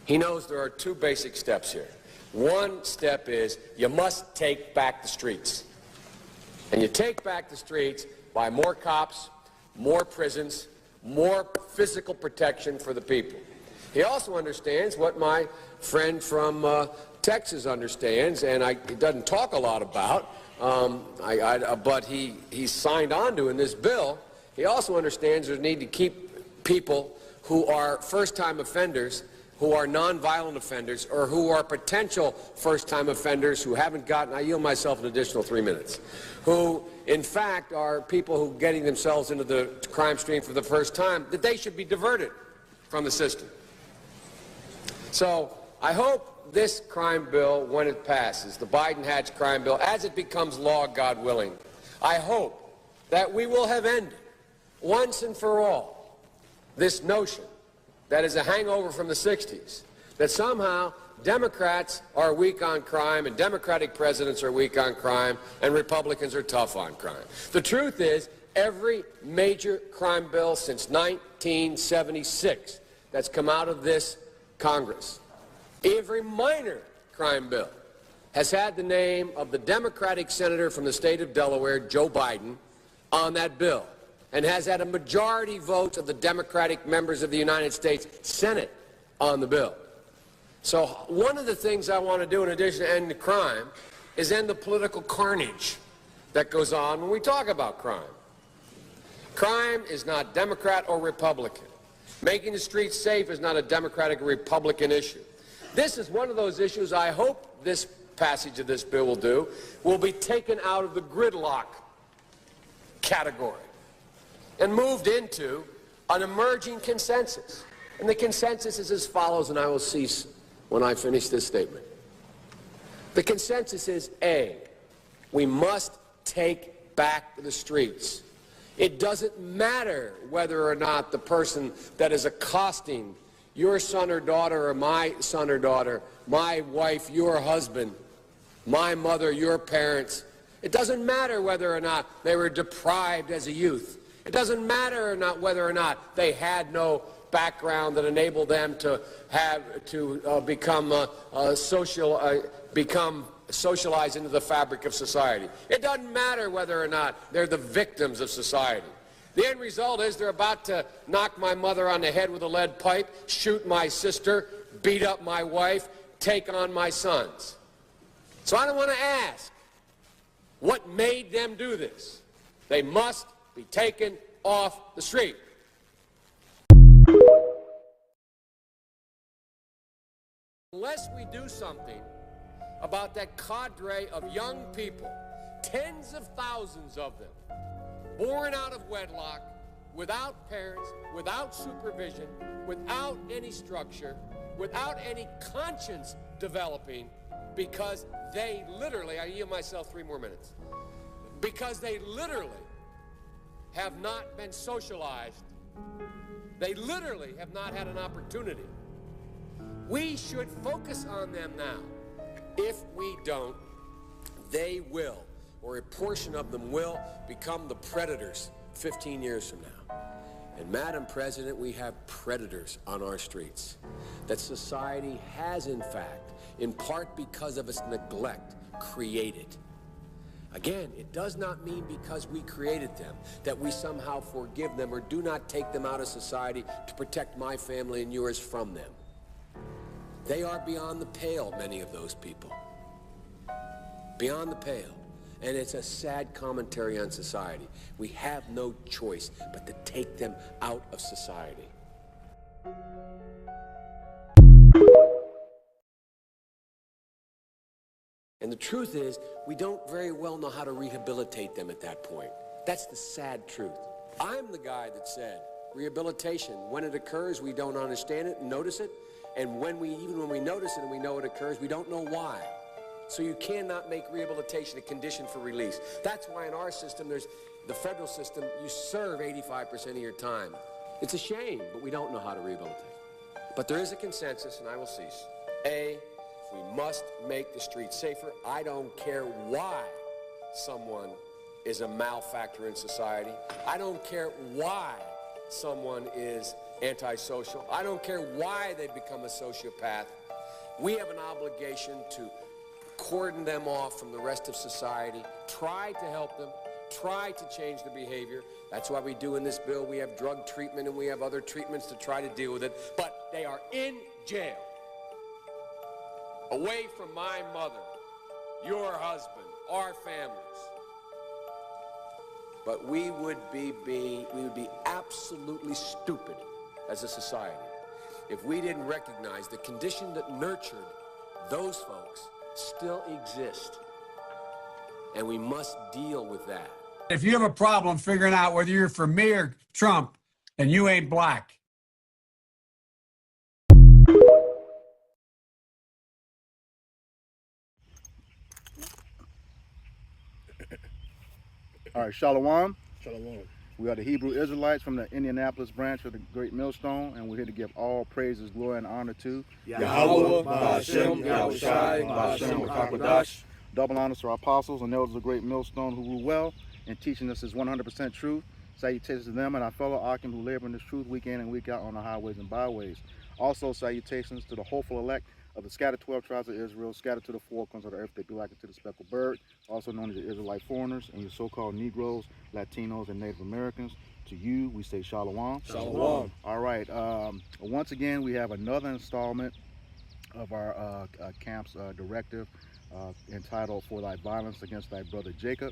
He knows there are two basic steps here. One step is you must take back the streets. And you take back the streets by more cops, more prisons, more physical protection for the people. He also understands what my friend from Texas understands, and he doesn't talk a lot about, but he signed on to in this bill. He also understands there's a need to keep people who are first-time offenders, who are nonviolent offenders, or who are potential first-time offenders who haven't gotten, I yield myself an additional 3 minutes, who in fact are people who are getting themselves into the crime stream for the first time, that they should be diverted from the system. So I hope this crime bill, when it passes, the Biden-Hatch crime bill, as it becomes law, God willing, I hope that we will have ended once and for all this notion that is a hangover from the 60s, that somehow Democrats are weak on crime and Democratic presidents are weak on crime and Republicans are tough on crime. The truth is, every major crime bill since 1976 that's come out of this Congress, every minor crime bill has had the name of the Democratic senator from the state of Delaware, Joe Biden, on that bill, and has had a majority vote of the Democratic members of the United States Senate on the bill. So one of the things I want to do in addition to end the crime is end the political carnage that goes on when we talk about crime. Crime is not Democrat or Republican. Making the streets safe is not a Democratic or Republican issue. This is one of those issues I hope this passage of this bill will be taken out of the gridlock category and moved into an emerging consensus. And the consensus is as follows, and I will cease when I finish this statement. The consensus is, A, we must take back the streets. It doesn't matter whether or not the person that is accosting your son or daughter or my son or daughter, my wife, your husband, my mother, your parents. It doesn't matter whether or not they were deprived as a youth. It doesn't matter or not whether or not they had no background that enabled them to become socialized into the fabric of society. It doesn't matter whether or not they're the victims of society. The end result is they're about to knock my mother on the head with a lead pipe, shoot my sister, beat up my wife, take on my sons. So I don't want to ask what made them do this. They must be taken off the street. Unless we do something about that cadre of young people, tens of thousands of them, born out of wedlock, without parents, without supervision, without any structure, without any conscience developing, because they literally, I yield myself 3 more minutes, because they literally have not been socialized. They literally have not had an opportunity. We should focus on them now. If we don't, they will, or a portion of them will, become the predators 15 years from now. And Madam President, we have predators on our streets that society has, in fact, in part because of its neglect, created. Again, it does not mean because we created them that we somehow forgive them or do not take them out of society to protect my family and yours from them. They are beyond the pale, many of those people. Beyond the pale. And it's a sad commentary on society. We have no choice but to take them out of society. And the truth is, we don't very well know how to rehabilitate them at that point. That's the sad truth. I'm the guy that said rehabilitation, when it occurs, we don't understand it and notice it. And even when we notice it and we know it occurs, we don't know why. So you cannot make rehabilitation a condition for release. That's why in our system, there's the federal system, you serve 85% of your time. It's a shame, but we don't know how to rehabilitate. But there is a consensus, and I will cease. A, we must make the streets safer. I don't care why someone is a malefactor in society. I don't care why someone is antisocial. I don't care why they become a sociopath. We have an obligation to cordon them off from the rest of society, try to help them, try to change their behavior. That's why we do in this bill. We have drug treatment and we have other treatments to try to deal with it. But they are in jail, away from my mother, your husband, our families. But we would be absolutely stupid as a society if we didn't recognize the condition that nurtured those folks still exist. And we must deal with that. If you have a problem figuring out whether you're for me or Trump, then you ain't black. All right, Shalom. Shalom. We are the Hebrew Israelites from the Indianapolis branch of the Great Millstone, and we're here to give all praises, glory, and honor to Yahweh, Ba'ashem, Yahushai, Ba'ashem, Hakodash. Double honors to our apostles and elders of the Great Millstone who rule well in teaching us His 100% truth. Salutations to them and our fellow Akim who labor in this truth week in and week out on the highways and byways. Also salutations to the hopeful elect of the scattered 12 tribes of Israel, scattered to the four corners of the earth, they be likened to the speckled bird, also known as the Israelite foreigners, and your so-called Negroes, Latinos, and Native Americans. To you, we say Shalom. Shalom. All right. Once again, we have another installment of our camp's directive entitled "For Thy Violence Against Thy Brother Jacob,"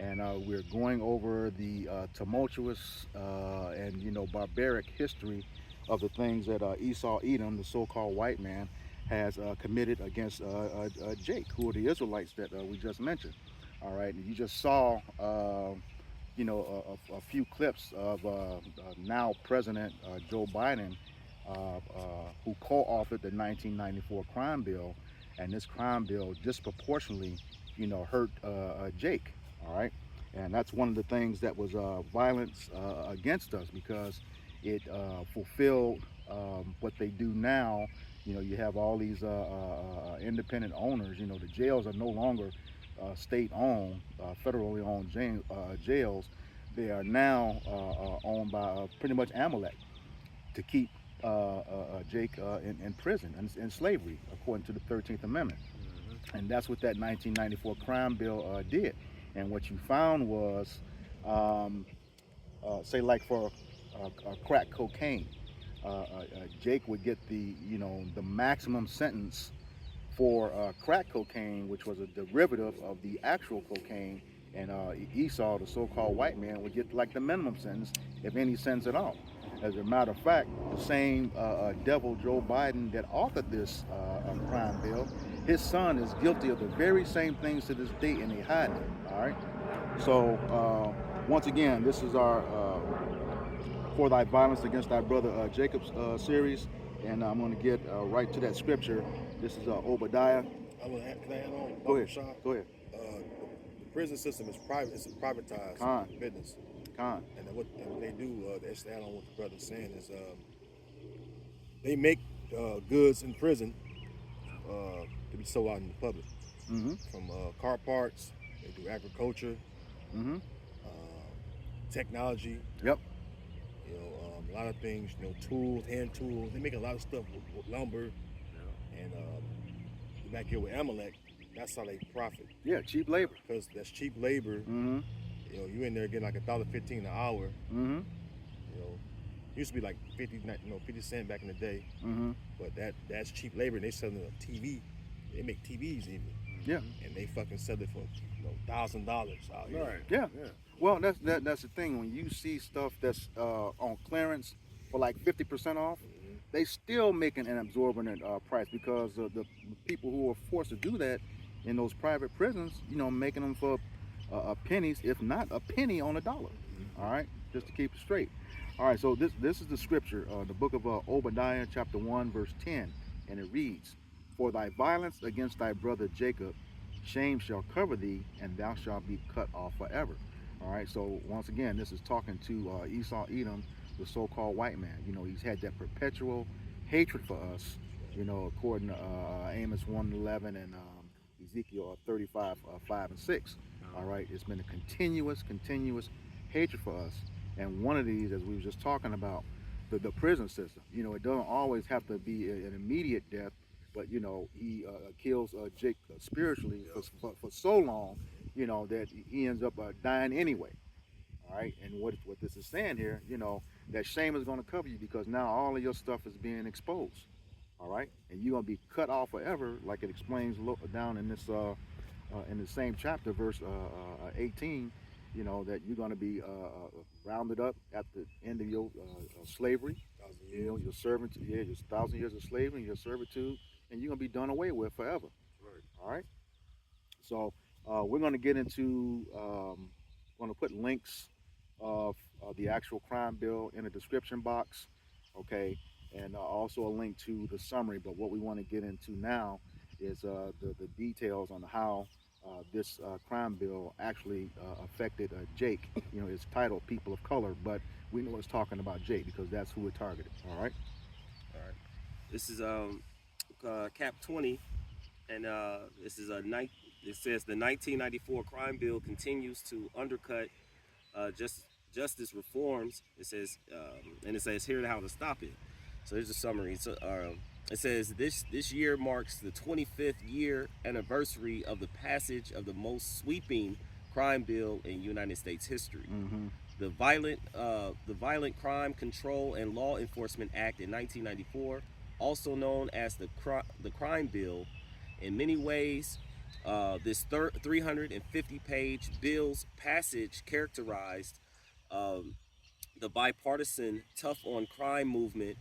and we're going over the tumultuous and barbaric history of the things that Esau Edom, the so-called white man, has committed against Jake, who are the Israelites that we just mentioned. All right, and you just saw, a few clips of now President Joe Biden, who co-authored the 1994 crime bill, and this crime bill disproportionately, hurt Jake. All right, and that's one of the things that was violence against us, because it fulfilled what they do now. You have all these independent owners. The jails are no longer state-owned, federally owned jails. They are now owned by pretty much Amalek to keep Jake in prison and in slavery, according to the 13th Amendment. And that's what that 1994 crime bill did. And what you found was, say like for crack cocaine, Jake would get the maximum sentence for crack cocaine, which was a derivative of the actual cocaine, and Esau, the so-called white man, would get like the minimum sentence, if any sentence at all. As a matter of fact, the same devil Joe Biden that authored this crime bill, his son is guilty of the very same things to this day, and they hide it. All right. So once again, this is our For Thy Violence Against Thy Brother Jacob's series, and I'm going to get right to that scripture. This is Obadiah. Can I add on? Go ahead. Go ahead. The prison system is private. It's a privatized business. And what they do, just add on what the brother's saying, is they make goods in prison to be sold out in the public. From car parts, they do agriculture, technology. Yep. A lot of things, tools, hand tools. They make a lot of stuff with lumber. And back here with Amalek, that's how they profit. Yeah, cheap labor. Because that's cheap labor. You in there getting like $1.15 an hour. Used to be like 50 cents back in the day. But that's cheap labor, and they selling a TV. They make TVs even. Yeah. And they fucking sell it for $1,000 out here. Right. Yeah. Well, that's the thing. When you see stuff that's on clearance for like 50% off, they still making an exorbitant price, because the people who are forced to do that in those private prisons, making them for pennies, if not a penny on a dollar. All right, just to keep it straight. All right, so this is the scripture, the book of Obadiah, chapter 1, verse 10, and it reads, "For thy violence against thy brother Jacob, shame shall cover thee, and thou shalt be cut off forever." All right, so once again, this is talking to Esau Edom, the so-called white man. He's had that perpetual hatred for us, according to Amos 1:11 and Ezekiel 35, 5 and 6. All right, it's been a continuous hatred for us. And one of these, as we were just talking about, the prison system. You know, it doesn't always have to be an immediate death, but you know, he kills Jake spiritually for so long, you know, that he ends up dying anyway. All right, and what this is saying here, you know, that shame is going to cover you because now all of your stuff is being exposed. All right, and you're going to be cut off forever, like it explains down in this in the same chapter, verse 18. You know that you're going to be rounded up at the end of your slavery. You know, your servant, your 1,000 years of slavery, your servitude, and you're going to be done away with forever. Right. All right. So we're going to get into. Going to put links of the actual crime bill in the description box, okay, and also a link to the summary. But what we want to get into now is the details on how this crime bill actually affected Jake. You know, it's titled "People of Color," but we know it's talking about Jake because that's who it targeted. All right. All right. This is Cap 20, and this is It says the 1994 crime bill continues to undercut justice reforms. It says, and it says here how to stop it. So here's a summary. So it says this year marks the 25th year anniversary of the passage of the most sweeping crime bill in United States history. Mm-hmm. The Violent Crime Control and Law Enforcement Act in 1994, also known as the Crime Bill, in many ways. This 350-page bill's passage characterized the bipartisan tough-on-crime movement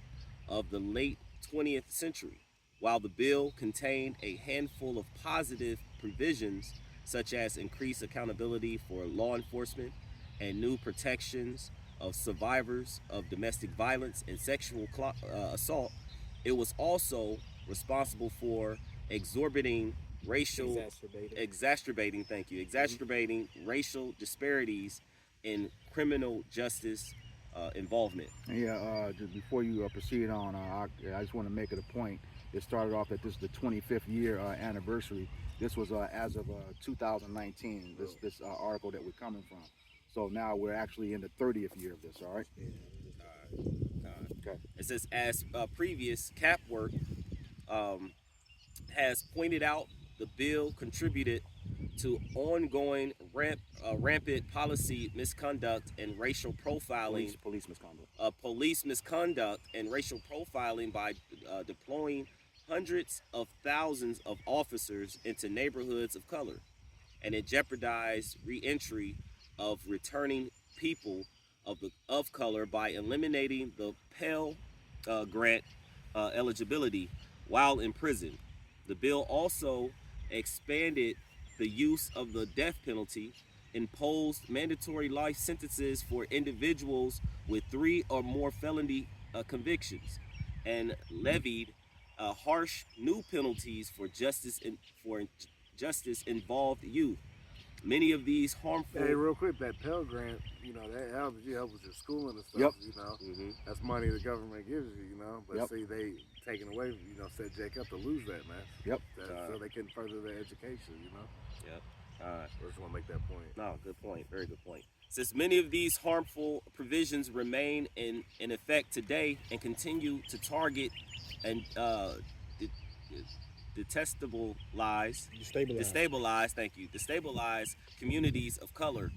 of the late 20th century. While the bill contained a handful of positive provisions, such as increased accountability for law enforcement and new protections of survivors of domestic violence and sexual assault, it was also responsible for exacerbating racial disparities in criminal justice involvement. Yeah, just before you proceed on, I just want to make it a point. It started off that this is the 25th year anniversary. This was as of 2019, this article that we're coming from. So now we're actually in the 30th year of this, all right? Okay. It says, as previous CAP work has pointed out, the bill contributed to ongoing rampant policy misconduct and racial profiling. Police misconduct and racial profiling by deploying hundreds of thousands of officers into neighborhoods of color, and it jeopardized re-entry of returning people of color by eliminating the Pell Grant eligibility while in prison. The bill also expanded the use of the death penalty, imposed mandatory life sentences for individuals with 3 or more felony convictions, and levied harsh new penalties for justice-involved youth. Many of these harmful. Hey, real quick, that Pell Grant, you know, that helps you help with your schooling and stuff. You know, that's money the government gives you. You know, but see, they taking away. You know, set Jake up to lose that, man. So they can further their education. You know. I just want to make that point. No, good point. Very good point. Since many of these harmful provisions remain in effect today and continue to target and destabilize communities of color,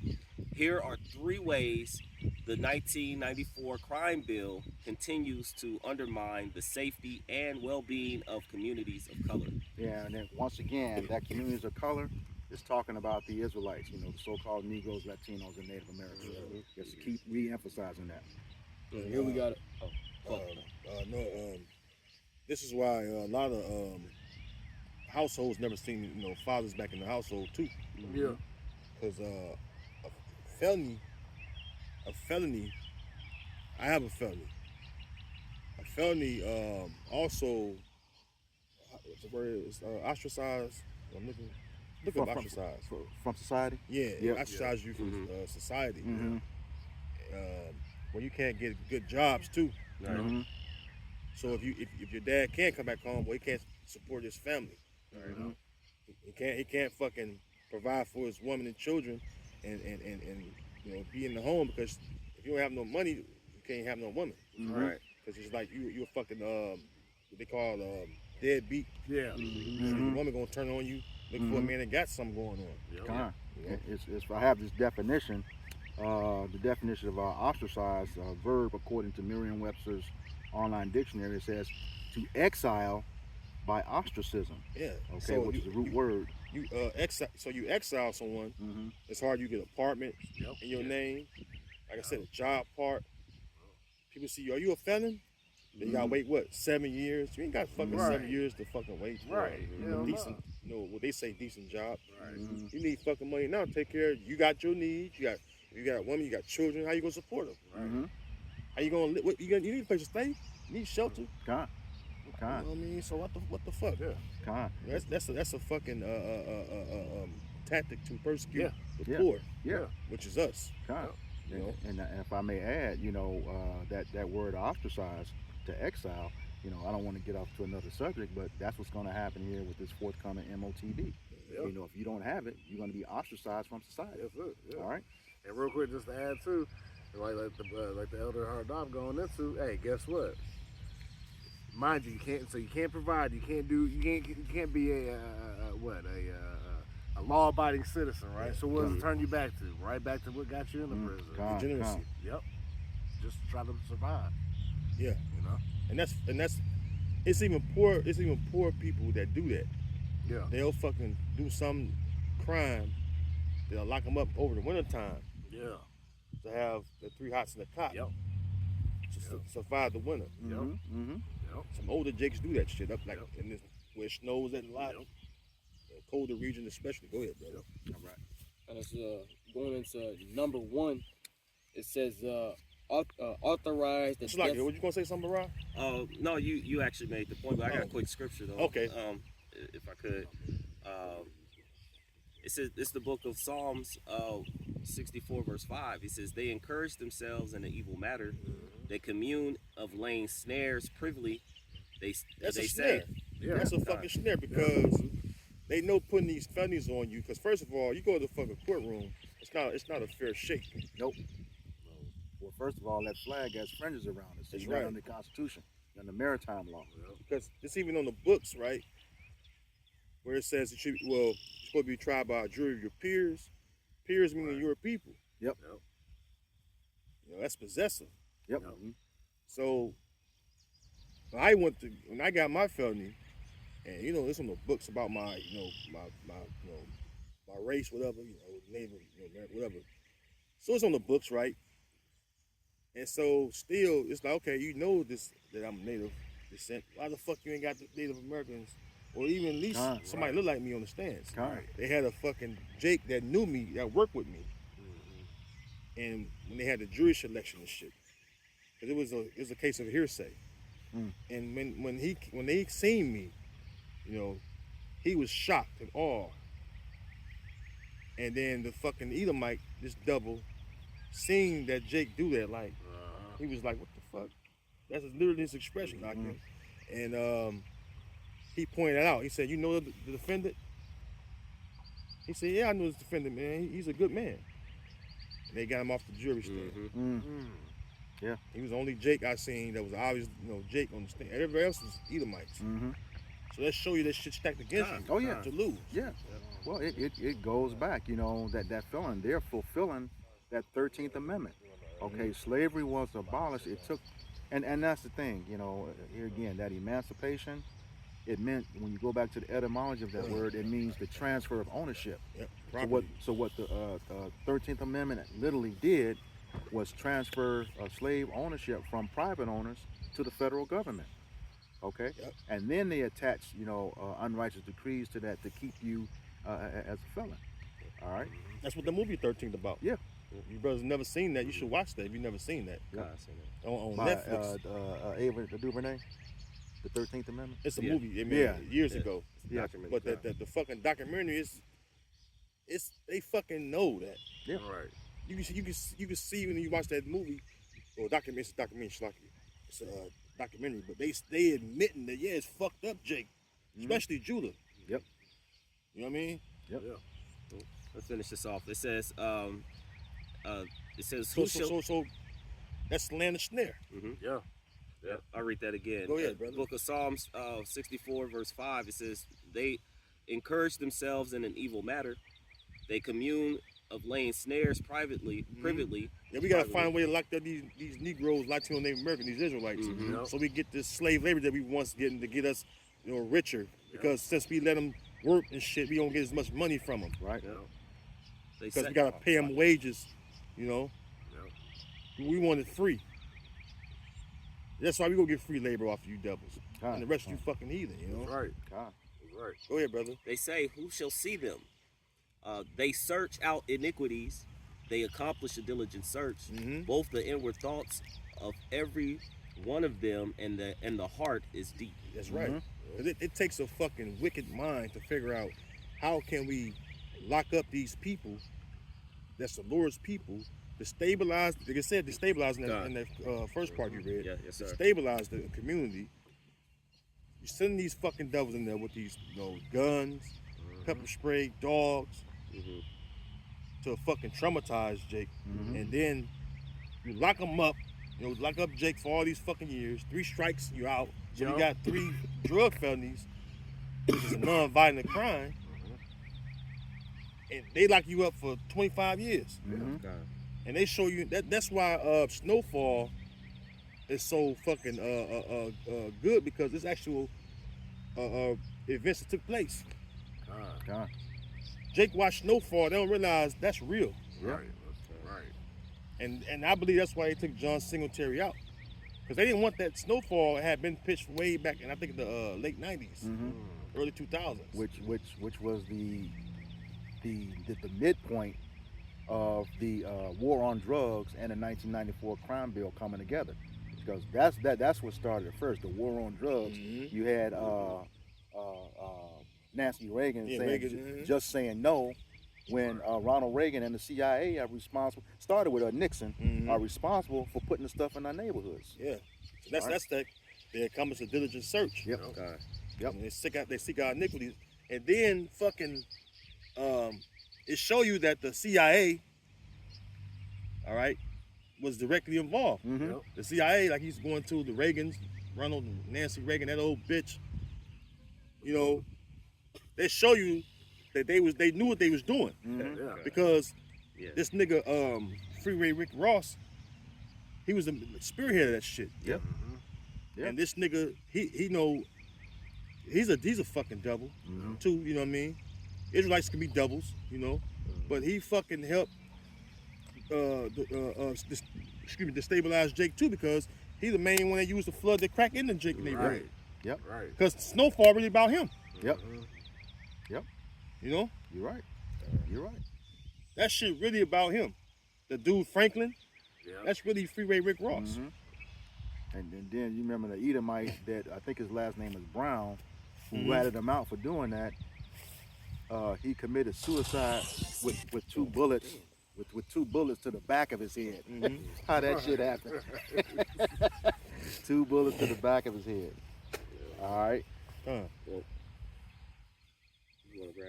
here are 3 ways the 1994 crime bill continues to undermine the safety and well-being of communities of color. Yeah, and then once again, that communities of color is talking about the Israelites, you know, the so-called Negroes, Latinos, and Native Americans. Just keep re-emphasizing that. Here we got it. This is why a lot of households never seen, you know, fathers back in the household too. Yeah. Because a felony, I have a felony. A felony also, what's the word? It's ostracized. I'm looking up ostracized. From society? Yeah, ostracize you from society. You know? When you can't get good jobs too. Right? So if your dad can't come back home, well, he can't support his family. Right? He can't fucking provide for his woman and children, and you know, be in the home, because if you don't have no money, you can't have no woman. Right. Because it's like you a fucking what they call deadbeat. Yeah. The woman gonna turn on you, look for a man that got something going on. Yeah. You know? It's I have this definition. The definition of ostracize verb according to Merriam-Webster's online dictionary, it says to exile by ostracism. Yeah. Okay, So which is the root word. You exile someone. It's hard. You get an apartment in your name. Like I said, a job part. People see you. Are you a felon? Then you gotta wait what 7 years? You ain't got fucking 7 years to fucking wait for a decent, what they say, decent job. You need fucking money now to take care of. You got your needs. You got a woman. You got children. How you gonna support them? How you gonna live? You need a place to stay. You need shelter. You know what I mean? So what the fuck? That's a fucking tactic to persecute the poor. Which is us. You know? And if I may add, that word ostracize to exile, I don't want to get off to another subject, but that's what's going to happen here with this forthcoming MOTD. If you don't have it, you're going to be ostracized from society. All right. And real quick, just to add too, like the elder Hardov going into, hey, guess what? Mind you, you can't provide, you can't be a law-abiding citizen, right? So what does it turn you back to? Right back to what got you in the prison? Degeneracy. Yep. Just try to survive. Yeah. And that's it's even poor people that do that. Yeah. They'll fucking do some crime. They'll lock them up over the wintertime. Yeah. To have the 3 hots in the cot. Yep. To survive the winter. Yep. Some older jakes do that shit up like in this where it snows at a lot. Colder region especially. Go ahead, brother. All right. And it's going into number 1. It says authorize the It's like, what you gonna say something, Rob? No, you actually made the point, but I got a quick scripture though. Okay. If I could. It says it's the book of Psalms 64 verse 5. It says they encourage themselves in an evil matter. They commune of laying snares privily. That's they a snare. say That's a fucking snare because they know putting these felonies on you. Because first of all, you go to the fucking courtroom, it's not a fair shake. Nope. Well, first of all, that flag has fringes around it. So That's you're right. not under the Constitution, you're under maritime law. Because it's even on the books, right? Where it says it's supposed to be tried by a jury of your peers. Peers meaning your people. Yep. That's possessive. Yep. So when I got my felony, and there's on the books about my my race, whatever, Native, whatever. So it's on the books, right? And so still, it's like, okay, this that I'm Native descent. Why the fuck you ain't got the Native Americans, or even at least somebody look like me on the stands? They had a fucking Jake that knew me, that worked with me, and when they had the jury selection and shit, because it was a case of hearsay. And when they seen me, he was shocked and awed. And then the fucking Edomite, this double, seeing that Jake do that, like, he was like, what the fuck? That's literally his expression, doctor. And he pointed that out. He said, you know the defendant? He said, yeah, I know this defendant, man. He's a good man. And they got him off the jury stand. Yeah. He was the only Jake I seen that was obvious, Jake on the stand. Everybody else was Edomites. So let's show you that shit stacked against you. Oh, yeah. To lose. Yeah. Well, it goes back, that felon, they're fulfilling that 13th Amendment. Okay, slavery was abolished. It took, and that's the thing, here again, that emancipation, it meant, when you go back to the etymology of that word, it means the transfer of ownership. Yep. So what the 13th Amendment literally did was transfer slave ownership from private owners to the federal government. Okay, and then they attach, unrighteous decrees to that to keep you as a felon. All right, that's what the movie 13th about. Yeah, you brothers never seen that. You should watch that if you've never seen that. Yeah, I've seen it. On by Netflix. Ava DuVernay, the 13th Amendment. It's a movie. Years ago. Yeah, but the fucking documentary is they fucking know that. Yeah, right. You can see when you watch that movie, or documentary. It's a documentary, but they admitting that it's fucked up, Jake, especially Judah. Yep. You know what I mean? Yep. Let's finish this off. It says, So That's slam and snare. Yeah. Yeah, I'll read that again. Go ahead, brother. Book of Psalms 64, verse 5, it says, they encourage themselves in an evil matter. They commune of laying snares privately. Yeah, we gotta find a way to lock up these Negroes, Latino, Native American, these Israelites, so we get this slave labor that we once getting to get us, richer. Because since we let them work and shit, we don't get as much money from them, Right. Yeah. They because set- we gotta pay them wages, We want it free. That's why we gonna get free labor off of you devils, and the rest of you fucking heathen, That's right. God. That's right. Go ahead, brother. They say, who shall see them? They search out iniquities. They accomplish a diligent search. Both the inward thoughts of every one of them and the heart is deep. That's right. 'Cause it takes a fucking wicked mind to figure out how can we lock up these people, that's the Lord's people, to stabilize, like I said, destabilize in that first part you read. Yeah, yes, sir. Stabilize the community. You're sending these fucking devils in there with these guns, pepper spray, dogs, to fucking traumatize Jake. And then you lock them up, lock up Jake for all these fucking years. 3 strikes, you're out. So you got 3 drug felonies, which is a non-violent crime. And they lock you up for 25 years. And they show you that's why Snowfall is so fucking good, because it's actual events that took place. God. Jake watched Snowfall, they don't realize that's real. Right. Right. And I believe that's why they took John Singletary out. Because they didn't want that. Snowfall had been pitched way back in, I think, the late 90s, early 2000s. Which was the midpoint of the war on drugs and the 1994 crime bill coming together, because that's what started it first. The war on drugs. You had Nancy Reagan saying just saying no, when Ronald Reagan and the CIA are responsible. Started with Nixon, are responsible for putting the stuff in our neighborhoods. Yeah, so that's they accomplish a diligent search. Yep. And they seek out iniquities, and then fucking it show you that the CIA, all right, was directly involved. The CIA, like he's going to the Reagans, Ronald and Nancy Reagan, that old bitch. They show you that they knew what they was doing, because this nigga Freeway Rick Ross, he was the spearhead of that shit. Yep. And this nigga, he's a fucking devil too. You know what I mean? Israelites can be devils, but he fucking helped destabilize Jake too, because he's the main one that used the flood to crack into Jake neighborhood. Right. Yep. Right. Because Snowfall really about him. Yep. Yep. You're right. You're right. That shit really about him. The dude Franklin, that's really Freeway Rick Ross. And then you remember the Edomite that I think his last name is Brown, who ratted him out for doing that. He committed suicide with 2 bullets, with 2 bullets to the back of his head. How that shit happened? 2 bullets to the back of his head. All right.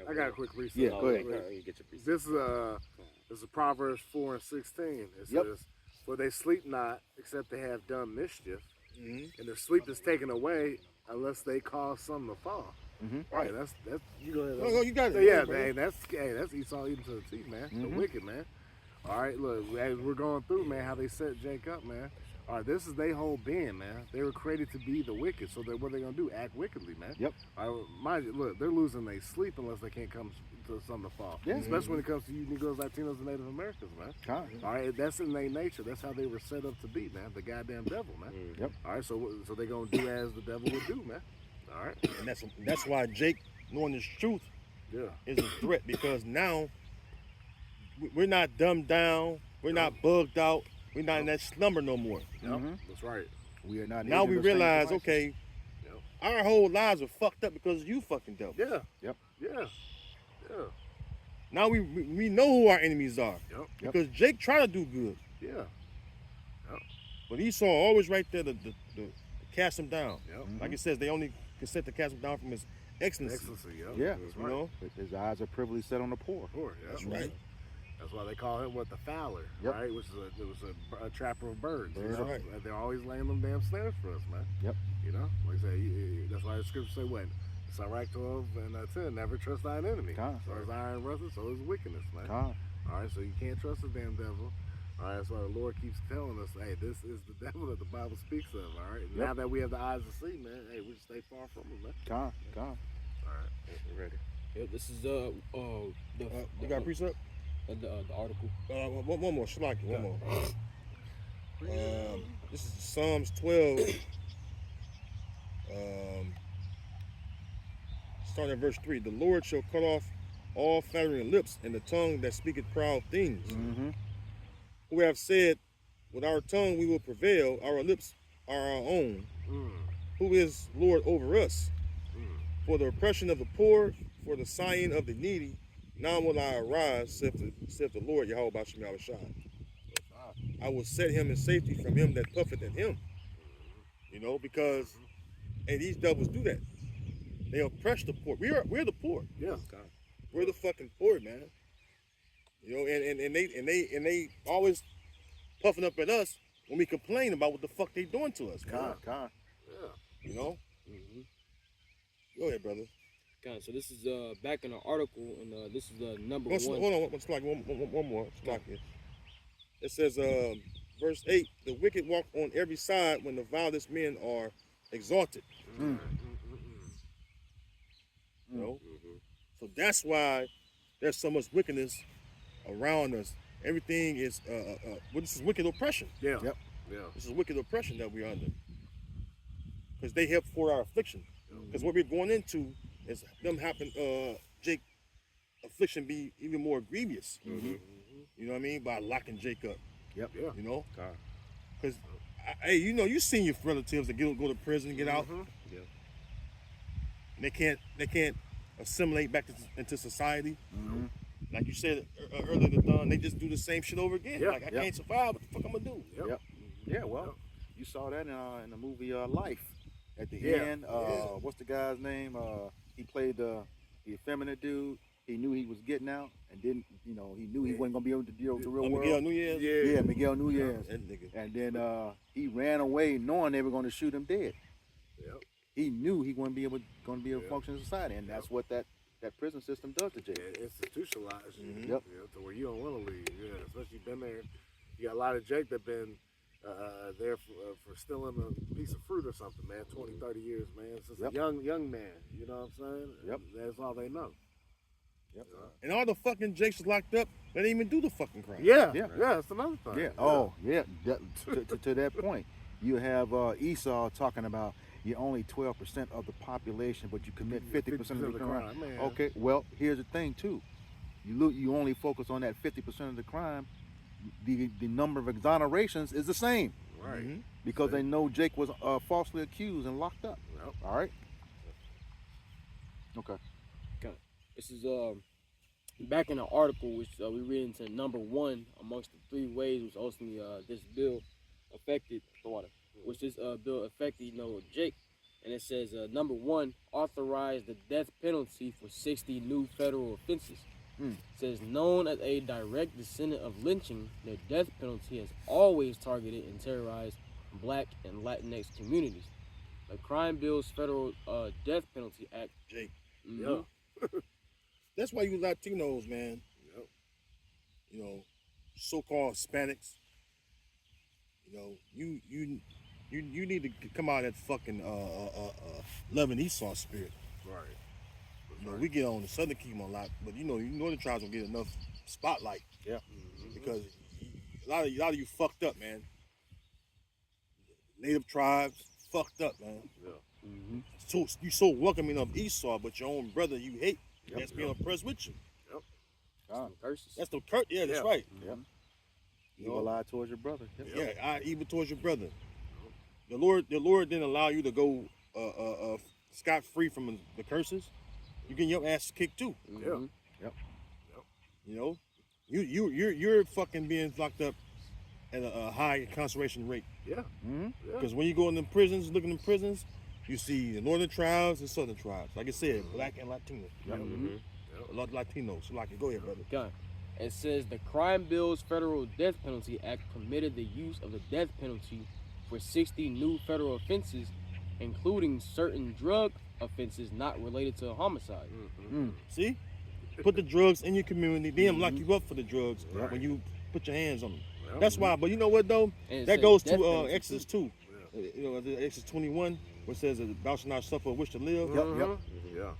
I got a quick research. Yeah, go ahead. This is Proverbs 4:16. It says, "For they sleep not, except they have done mischief, and their sleep is taken away, unless they cause some to fall." Right. That's you go ahead. Oh, you got it. So, yeah, man. That's Esau eating to the teeth, man. The wicked, man. All right, look, as we're going through, man, how they set Jake up, man. All right, this is their whole being, man. They were created to be the wicked, so what are they gonna do? Act wickedly, man. Yep. Mind you, look, they're losing their sleep unless they can't come to something to fall. Yeah. Especially when it comes to you Negroes, Latinos, and Native Americans, man. All right, that's in their nature. That's how they were set up to be, man. The goddamn devil, man. Yep. All right, so they gonna do as the devil would do, man. All right. And that's why Jake, knowing this truth, is a threat, because now we're not dumbed down, we're not bugged out, we're not in that slumber no more. That's right. We are not. Now we using the same realize, devices. okay, our whole lives are fucked up because of you fucking devil. Yeah. Yep. Yeah. Yeah. Now we know who our enemies are. Yep. Because Jake tried to do good, Yeah. but Esau always right there to cast him down. Yep. Like it says, they only consent to cast him down from his excellency. Excellency, Yeah. That's You right. know? His eyes are privily set on the poor. Poor, yeah. That's right. That's why they call him the Fowler, right? Which is it was a trapper of birds. That's right. They're always laying them damn snares for us, man. Yep. You know, like I say, that's why the scripture say what? Sirach 12 and 10, never trust thine enemy. So as iron rusteth, so is wickedness, man. All right, so you can't trust the damn devil. All right, that's why the Lord keeps telling us, hey, this is the devil that the Bible speaks of, all right? Now that we have the eyes to see, man, hey, we just stay far from him, man. All right, we're ready. Yeah, this is you got a precept? The article. One more, Shalaki, one more. This is Psalms 12. Starting at verse 3. The Lord shall cut off all flattering lips and the tongue that speaketh proud things. Who have said, with our tongue we will prevail, our lips are our own. Who is Lord over us? For the oppression of the poor, for the sighing of the needy, now will I arise, saith the Lord Yahweh B'Shem Yahushua. I will set him in safety from him that puffeth at him. You know, because, and these devils do that. They oppress the poor. We're the poor. Yeah. We're the fucking poor, man. You know, and they always puffing up at us when we complain about what the fuck they doing to us. Yeah. You know? Go ahead, brother. So this is back in the article, and this is number one. Hold on, one more. It says, verse 8, the wicked walk on every side when the vilest men are exalted. You know? So that's why there's so much wickedness around us. Everything is, this is wicked oppression. Yeah. This is wicked oppression that we're under. Because they help for our affliction. Because what we're going into is them happen, Jake, affliction be even more grievous. You know what I mean? By locking Jake up. You know? Because, hey, you know, you seen your relatives that go to prison and get out. And they can't assimilate back into society. Like you said earlier, Don, they just do the same shit over again. Like, I can't survive, what the fuck I'm gonna do? Yeah, well, you saw that in the movie Life. At the end, what's the guy's name? He played the effeminate dude. He knew he was getting out, and didn't, you know, he knew he wasn't gonna be able to deal with the real world. Miguel Nunez? Yeah, Miguel Nunez. That nigga. And then he ran away knowing they were gonna shoot him dead. He knew he wouldn't be able to function in society, and that's what that prison system does to Jake. Institutionalized. Yep. You know, to where you don't want to leave. Yeah, especially been there. You got a lot of Jake that been there for stealing a piece of fruit or something, man. 20, 30 years, man. Since a young man. You know what I'm saying? That's all they know. And all the fucking Jakes is locked up. They didn't even do the fucking crime. That's another thing. To that point, you have Esau talking about you're only 12% of the population, but you commit 50% of the crime. Okay, well, here's the thing too. You only focus on that 50% of the crime. The number of exonerations is the same. Right. Because they know Jake was falsely accused and locked up. All right. Okay. This is back in the article, which we read into number one amongst the three ways which ultimately this bill affected which this bill affected, Jake. And it says number one, authorize the death penalty for 60 new federal offenses. It says, known as a direct descendant of lynching, the death penalty has always targeted and terrorized Black and Latinx communities. The Crime Bill's Federal Death Penalty Act. Jake. That's why you Latinos, man. You know, so-called Hispanics. You know, you need to come out of that fucking loving Esau spirit. Right. You know, we get on the Southern Kingdom a lot, but you know the tribes don't get enough spotlight. Because a lot of you fucked up, man. Native tribes fucked up, man. So you so welcoming of Esau, but your own brother you hate. That's being oppressed with you. Curses. That's the curse. Yeah, that's right. Evil lie towards your brother. Evil towards your brother. The Lord didn't allow you to go scot free from the curses. You getting your ass kicked too. Yep. You know, you're fucking being locked up at a high incarceration rate. Because when you go in the prisons, look in the prisons, you see the northern tribes and southern tribes. Like I said, Black and Latino. A lot of Latinos. So, go ahead, brother. Okay. It says the Crime Bill's Federal Death Penalty Act permitted the use of the death penalty for 60 new federal offenses, including certain drug offenses not related to homicide. See? Put the drugs in your community, then lock you up for the drugs when you put your hands on them. That's why. But you know what though? And it That says goes death to penalty, Exodus 2. You know, Exodus 21, where it says that thou shalt not suffer a wish to live. Yeah.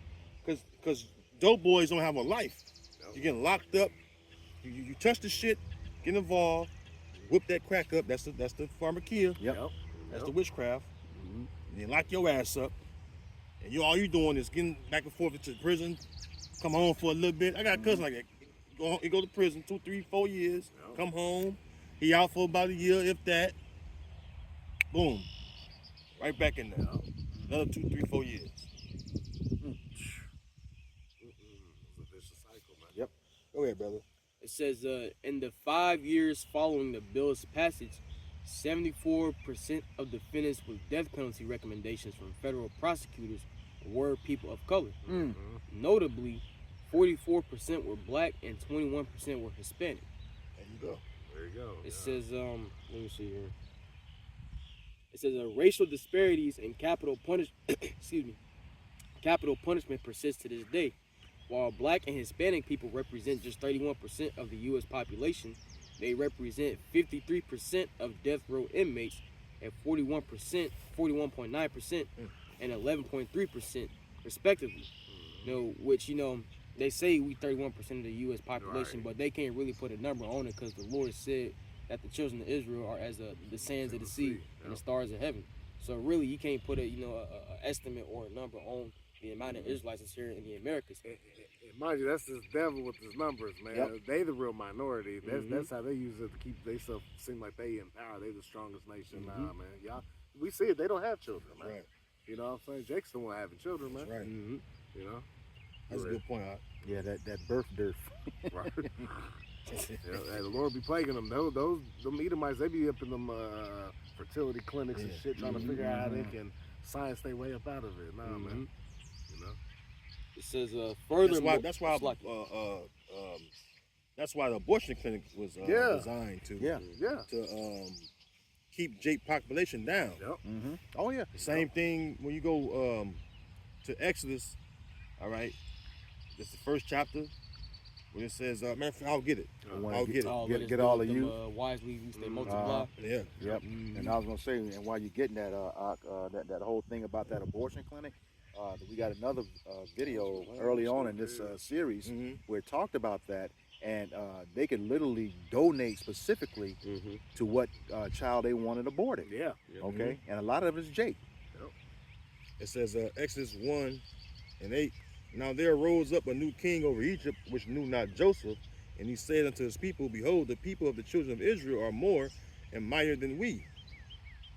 Because dope boys don't have a life. You're getting locked up. You touch the shit, get involved, whip that crack up. That's the pharmakia. That's the witchcraft. And they lock your ass up. And all you doing is getting back and forth into prison, come home for a little bit. I got a cousin like that. He go to prison 2, 3, 4 years, come home. He out for about a year, if that. Boom. Right back in there. Another 2, 3, 4 years. It's a vicious cycle, man. Yep. Go ahead, brother. It says in the 5 years following the bill's passage, 74% of defendants with death penalty recommendations from federal prosecutors were people of color. Notably, 44% were black and 21% were Hispanic. There you go. There you go. It says, let me see here. It says racial disparities and capital punishment persist to this day. While black and Hispanic people represent just 31% of the U.S. population, they represent 53% of death row inmates and 41.9%, and 11.3% respectively. Which they say we 31% of the U.S. population, but they can't really put a number on it because the Lord said that the children of Israel are as the sands of the sea and the stars of heaven. So really, you can't put a estimate or a number on the amount of Israelites that's here in the Americas. And mind you, that's this devil with his numbers, man. They the real minority. That's how they use it to keep themselves seem like they in power. They the strongest nation now, man. Y'all, we see it. They don't have children, man. Right. You know what I'm saying? Jake's the one having children, man. Right. You know? That's a good point, Art. Yeah, that birth dearth. Right. Hey, the Lord be plaguing them. Them Edomites, they be up in them fertility clinics and shit, trying to figure out how they can science their way up out of it. Nah, man. You know? It says furthermore. That's why the abortion clinic was designed to keep Jake population down. Oh yeah. The same thing when you go to Exodus. All right, that's the first chapter when it says, "Man, I'll get it. I'll get it. Get all of you. Wisely, they multiply. Yeah. Yep. And I was gonna say, and while you're getting that, that whole thing about that abortion clinic, we got another video early on in this series where it talked about that, and they can literally donate specifically to what child they wanted aborted. Yeah. Okay. And a lot of it is Jake. It says Exodus 1:8. Now there arose up a new king over Egypt, which knew not Joseph, and he said unto his people, Behold, the people of the children of Israel are more and mightier than we.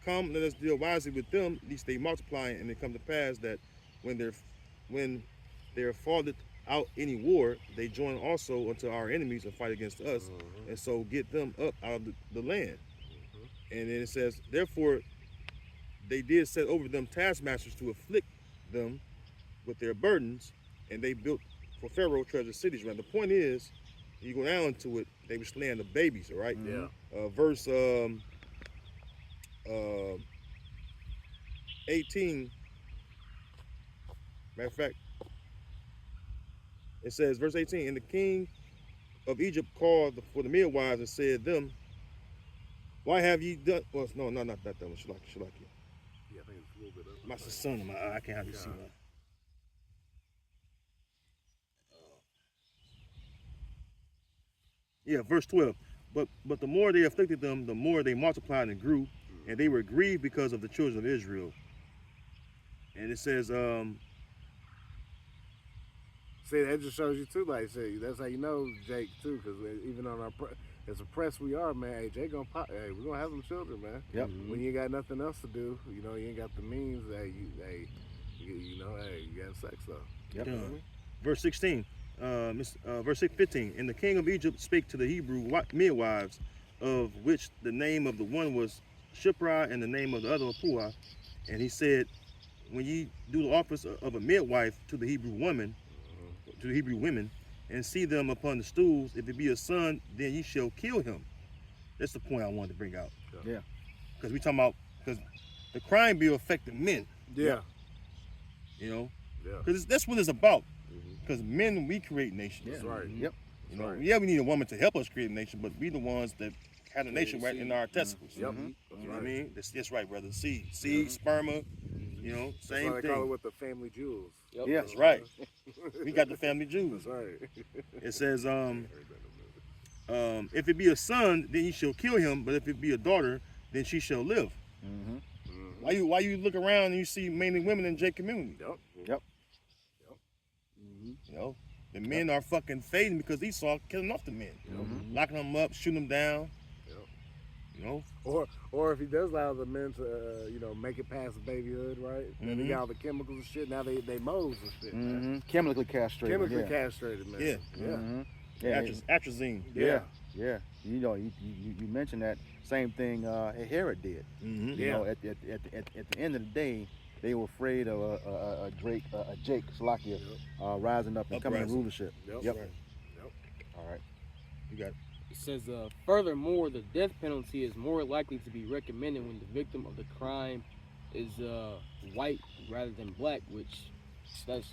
Come, let us deal wisely with them, lest they multiply, and it come to pass that when there falleth out any war, they join also unto our enemies and fight against us, and so get them up out of the land. And then it says, therefore they did set over them taskmasters to afflict them with their burdens, and they built for Pharaoh treasure cities. Right. The point is, you go down to it, they were slaying the babies, all right? Yeah. Verse 18. Matter of fact, it says, verse 18, and the king of Egypt called for the midwives and said them, why have ye done? Well, no, not that one. Shalaki. Yeah, I think it's a little bit of My son in my eye. I can't hardly see that. Yeah, verse 12. But the more they afflicted them, the more they multiplied and grew, and they were grieved because of the children of Israel. And it says, see, that just shows you too, like, say, that's how you know Jake too, because even on our as oppressed we are, man, hey, Jake gonna pop, hey, we're gonna have some children, man. Yep. When you ain't got nothing else to do, you know, you ain't got the means, hey, you got sex though. Yep. Verse 16, verse 15, and the king of Egypt spake to the Hebrew midwives, of which the name of the one was Shiphrah and the name of the other Puah, and he said, when ye do the office of a midwife to the Hebrew women, and see them upon the stools. If it be a son, then ye shall kill him. That's the point I wanted to bring out. Yeah. Because we talking about, because the crime bill affected men. Yeah. You know, Yeah. because that's what it's about. Because men, we create nations. That's right. Yep. You know, right. yeah, we need a woman to help us create a nation, but we the ones that have the nation right in our testicles. Yep. You know what I mean? That's right, brother. Seed, sperma. You know, That's same why they call it thing. with the family jewels. Yep. Yeah. That's right. We got the family That's Jews. right. It says, if it be a son, then ye shall kill him. But if it be a daughter, then she shall live. Why you look around and you see mainly women in J community? Yep. You know, the men are fucking fading because Esau killing off the men, locking them up, shooting them down. You know, Or if he does allow the men to, make it past babyhood, right? Then they got all the chemicals and shit. Now they moles and shit. Man. Chemically castrated. Chemically yeah. castrated, man. Yeah. Atrazine. Yeah. You know, you mentioned that same thing Herod did. You know, at the end of the day, they were afraid of a Jake Salakia rising up and coming to rulership. Yep. All right. You got it. It says, furthermore, the death penalty is more likely to be recommended when the victim of the crime is white rather than black, which that's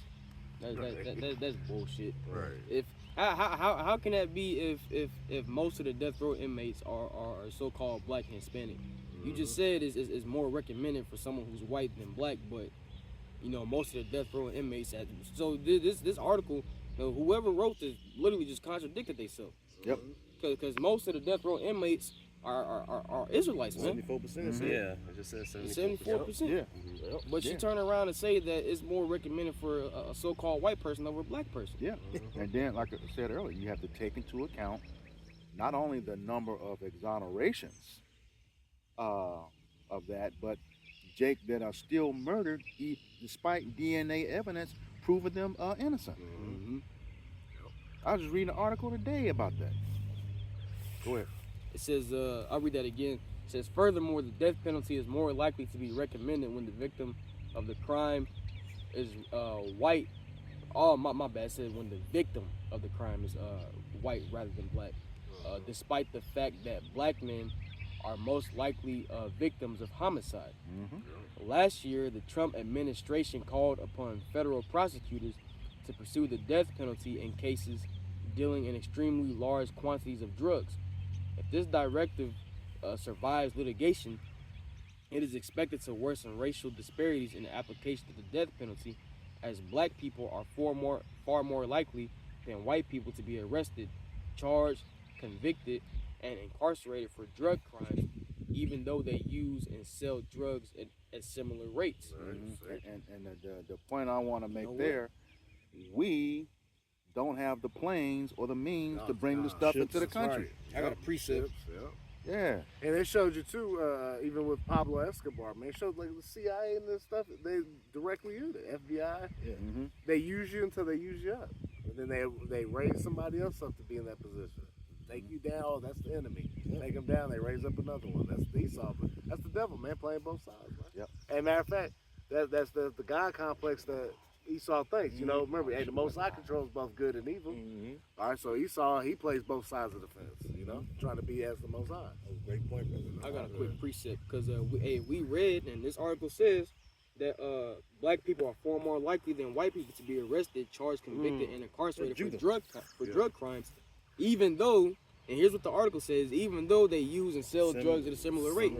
bullshit. Right. If how can that be if most of the death row inmates are so-called black and Hispanic? You just said is more recommended for someone who's white than black, but most of the death row inmates had. So this article, whoever wrote this literally just contradicted themselves. Yep. Because most of the death row inmates are Israelites, man. 74%. Yeah, it just says 74%. Yeah. But she turned around and say that it's more recommended for a so-called white person over a black person. Yeah. And then, like I said earlier, you have to take into account not only the number of exonerations of that, but Jake that are still murdered despite DNA evidence proving them innocent. I was just reading an article today about that. Go ahead. It says, I'll read that again. It says, furthermore, the death penalty is more likely to be recommended when the victim of the crime is white. Oh, my bad. It says when the victim of the crime is white rather than black. Despite the fact that black men are most likely victims of homicide. Last year, the Trump administration called upon federal prosecutors to pursue the death penalty in cases dealing in extremely large quantities of drugs. If this directive survives litigation, it is expected to worsen racial disparities in the application of the death penalty, as black people are far more likely than white people to be arrested, charged, convicted, and incarcerated for drug crimes, even though they use and sell drugs at similar rates. And the point I want to make there, we don't have the planes or the means to bring the stuff into the country. I got a precept. Yeah. And they showed you too, even with Pablo Escobar, man. It showed like the CIA and this stuff. They directly use it. FBI. They use you until they use you up, and then they raise somebody else up to be in that position. Take you down. Oh, that's the enemy. Take them down. They raise up another one. That's the Esau. But that's the devil, man, playing both sides. Man. Yep. And matter of fact, that's the God complex that Esau thinks. You know, remember, hey, the Most High controls both good and evil. All right, so Esau, he plays both sides of the fence. You know, trying to be as the Most High. Great point, brother. I got a quick precept because we read, and this article says that black people are far more likely than white people to be arrested, charged, convicted, and incarcerated for drug crimes, even though, and here's what the article says, even though they use and sell drugs at a similar rate.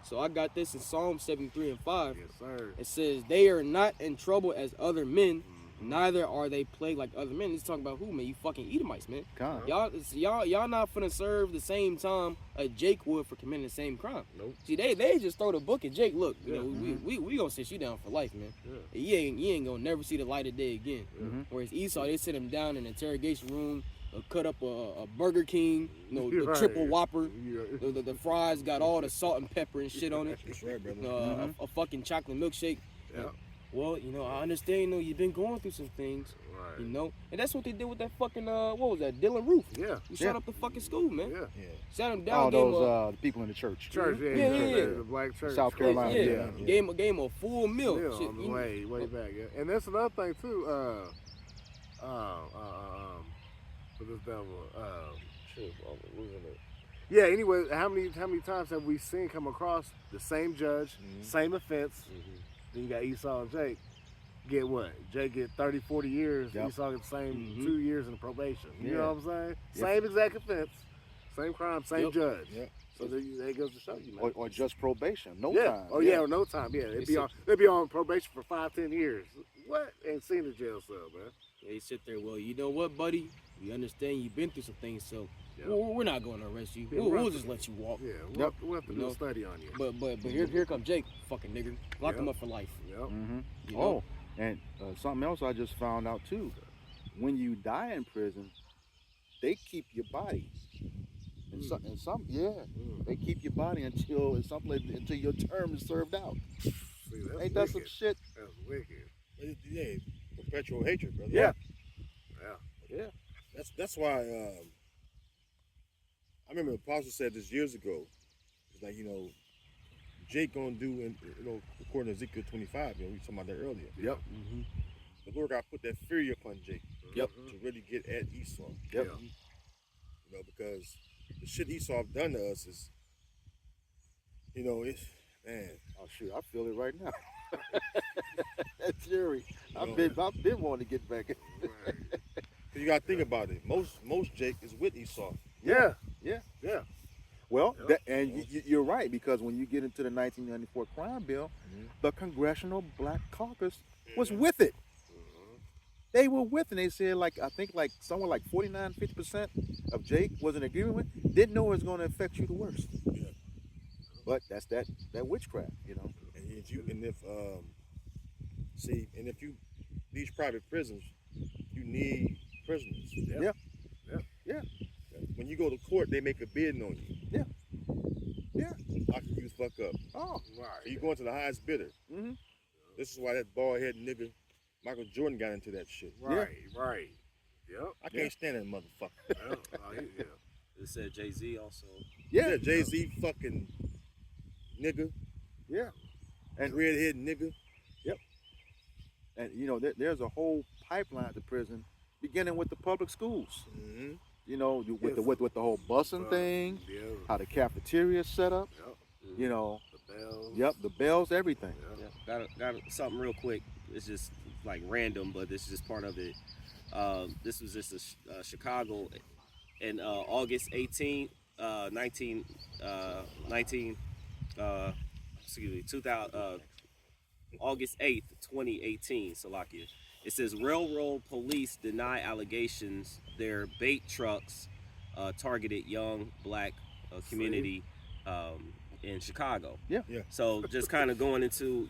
So I got this in Psalm 73:5. Yes, sir. It says, they are not in trouble as other men, neither are they plagued like other men. It's talking about who, man? You fucking Edomites, man. Y'all not finna serve the same time Jake would for committing the same crime. Nope. See, they just throw the book at Jake. Look, you know, we gonna sit you down for life, man. You ain't gonna never see the light of day again. Whereas Esau, they sit him down in the interrogation room, cut up a Burger King, the triple Whopper. The fries got all the salt and pepper and shit on it. That's right, brother. A fucking chocolate milkshake. Yeah. Well, I understand, you've been going through some things, and that's what they did with that fucking, what was that, Dylan Roof? Yeah. We shut up the fucking school, man. Yeah. Sat him down, All gave him those people in the church. Church, the black church. South Carolina. Gave him a full meal. Shit, on the way back. Yeah. And that's another thing too. for this devil. Shit, I'm losing it. Yeah. Anyway, how many times have we come across the same judge, same offense? Then you got Esau and Jake. Get what? Jake get 30, 40 years. Yep. Esau get the same 2 years in probation. You know what I'm saying? Yep. Same exact offense, same crime, same judge. Yep. So there goes to show you, man. Or just probation, no yeah. time. Oh yeah, or no time. Yeah, they'd be on probation for 5, 10 years. What? Ain't seen a jail cell, man. They sit there. Well, you know what, buddy? We understand you've been through some things, so we're not going to arrest you. Yeah, We'll just let you walk. Yeah, we'll have to do a study on you. But here come Jake, fucking nigger. Lock him up for life. Yep. You know? Oh, and something else I just found out too. When you die in prison, they keep your body. And some, they keep your body until your term is served out. See, Ain't that some shit? That's wicked. Yeah, perpetual hatred, brother. Yeah. That's why I remember the apostle said this years ago. It's like, Jake gonna do, according to Ezekiel 25, we were talking about that earlier. Yep. The Lord God put that fury upon Jake. Yep. To really get at Esau. Yep. Because the shit Esau done to us is, it's, man. Oh shoot, I feel it right now. That fury. I've been wanting to get back. You gotta think about it. Most Jake is with Esau. Yeah. Well, you're right, because when you get into the 1994 crime bill, the Congressional Black Caucus was with it. They were with it. And they said, I think somewhere like 49, 50% of Jake was in agreement with, didn't know it was going to affect you the worst. Yeah. But that's that witchcraft, And if you these private prisons, you need prisoners. Yeah. When you go to court, they make a bidding on you. Yeah. I can use fuck up. Oh, So you going to the highest bidder. Mhm. This is why that bald head nigga Michael Jordan got into that shit. Right. Yep. I can't stand that motherfucker. It said Jay-Z also. yeah. Jay-Z fucking nigga, Yeah. And redhead nigga. And there's a whole pipeline to prison, beginning with the public schools. Mm-hmm. With the whole busing thing, how the cafeteria is set up. The bells. Yep, the bells, everything. Yeah. Got something real quick. It's just like random, but this is just part of it. This was just Chicago in August 18th, 2000. August 8th, 2018, Salakia. It says railroad police deny allegations their bait trucks targeted young black community in Chicago. Yeah. So just kind of going into,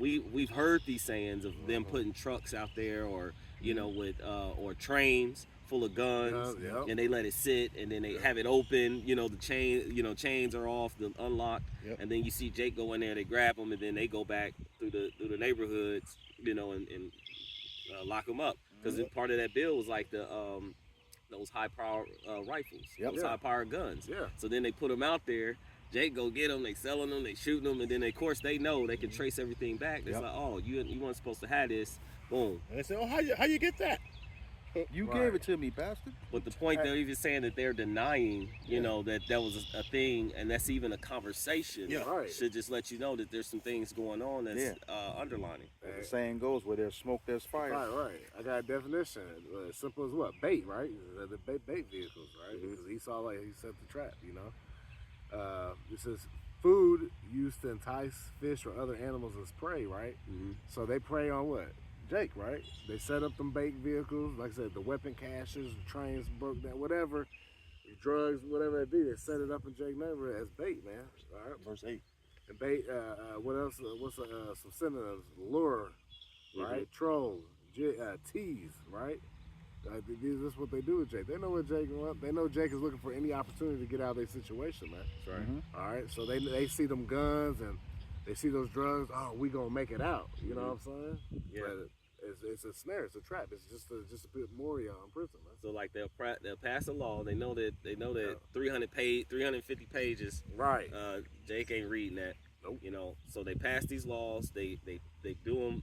we've heard these sayings of them putting trucks out there or, with or trains full of guns and they let it sit and then they have it open, the chains are off, the unlocked, and then you see Jake go in there, they grab them and then they go back through the neighborhoods, and lock them up, because part of that bill was like the those high power rifles, those high power guns. So then they put them out there. Jake go get them, they selling them, they shooting them, and then of course they know they can trace everything back. It's like, oh, you weren't supposed to have this. Boom. And they say, oh, how you get that? You gave it to me, bastard. But the point, they're even saying that they're denying, that was a thing, and that's even a conversation. Should just let you know that there's some things going on that's underlining. As the saying goes, where there's smoke, there's fire. Right. I got a definition. As simple as what? Bait, right? The bait vehicles, right? Because he set the trap, This says food used to entice fish or other animals as prey, right? So they prey on what? Jake, right? They set up them bait vehicles, like I said, the weapon caches, the trains broke down, whatever, drugs, whatever it be. They set it up in Jake neighborhood as bait, man. All right. Verse 8. And bait. What else? What's some synonyms? Lure, right? Troll, tease, right? This is what they do with Jake. They know what Jake wants. They know Jake is looking for any opportunity to get out of their situation, man. That's right. All right. So they see them guns and they see those drugs. Oh, we gonna make it out. You know what I'm saying? Yeah. But it's a snare. It's a trap. It's just to put Moria in prison, man. So like they'll pass a law. They know that 350 pages. Right. Jake ain't reading that. Nope. So they pass these laws. They do them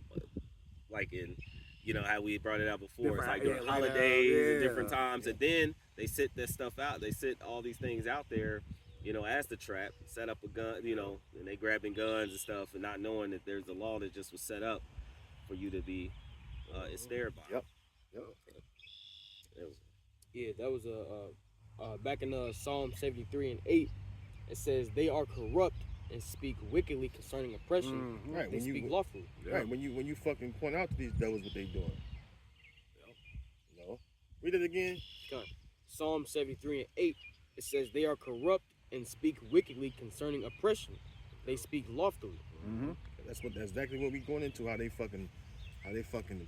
like in You know how we brought it out before. It's like Different- during yeah, like, holidays and yeah. different times, and then they sit this stuff out. They sit all these things out there, you know, as the trap. Set up a gun, you know, and they grabbing guns and stuff, and not knowing that there's a law that just was set up for you to be ensnared by. Yep. It was- Yeah, that was back in Psalm 73 and 8. It says they are corrupt and speak wickedly concerning oppression. Right, They when speak you lawfully. right when you fucking point out to these devils what they doing. You know, read it again. Psalm 73 and 8. It says they are corrupt and speak wickedly concerning oppression. They speak loftily. Mm-hmm. That's exactly what we going into. How they fucking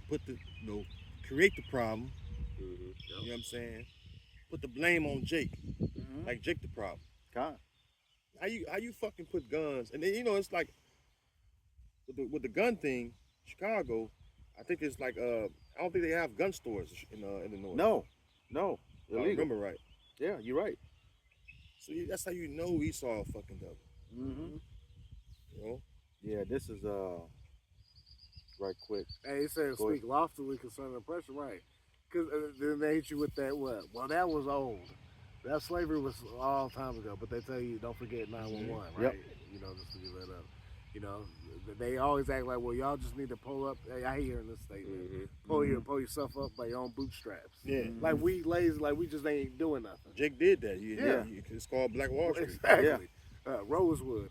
put the create the problem. You know what I'm saying? Put the blame on Jake, like Jake the problem. Con. How you fucking put guns and then it's like with the gun thing, Chicago. I think it's like I don't think they have gun stores in the north. No, If I illegal. remember right. Yeah, you're right. So that's how you know Esau a fucking devil. Mm-hmm. You know. Yeah, this is right quick. Hey, he said Go ahead. speak loftily concerning oppression, right? Because then they hit you with that what? Well, that was old. That slavery was a long time ago, but they tell you don't forget 911, right? Yep. You know, just to give that up. You know, they always act like, well, y'all just need to pull up. Hey, I hear in this statement, pull yourself up by your own bootstraps. Yeah. Like we lazy, like we just ain't doing nothing. Jake did that. Yeah. It's called Black Wall Street. Exactly. Rosewood,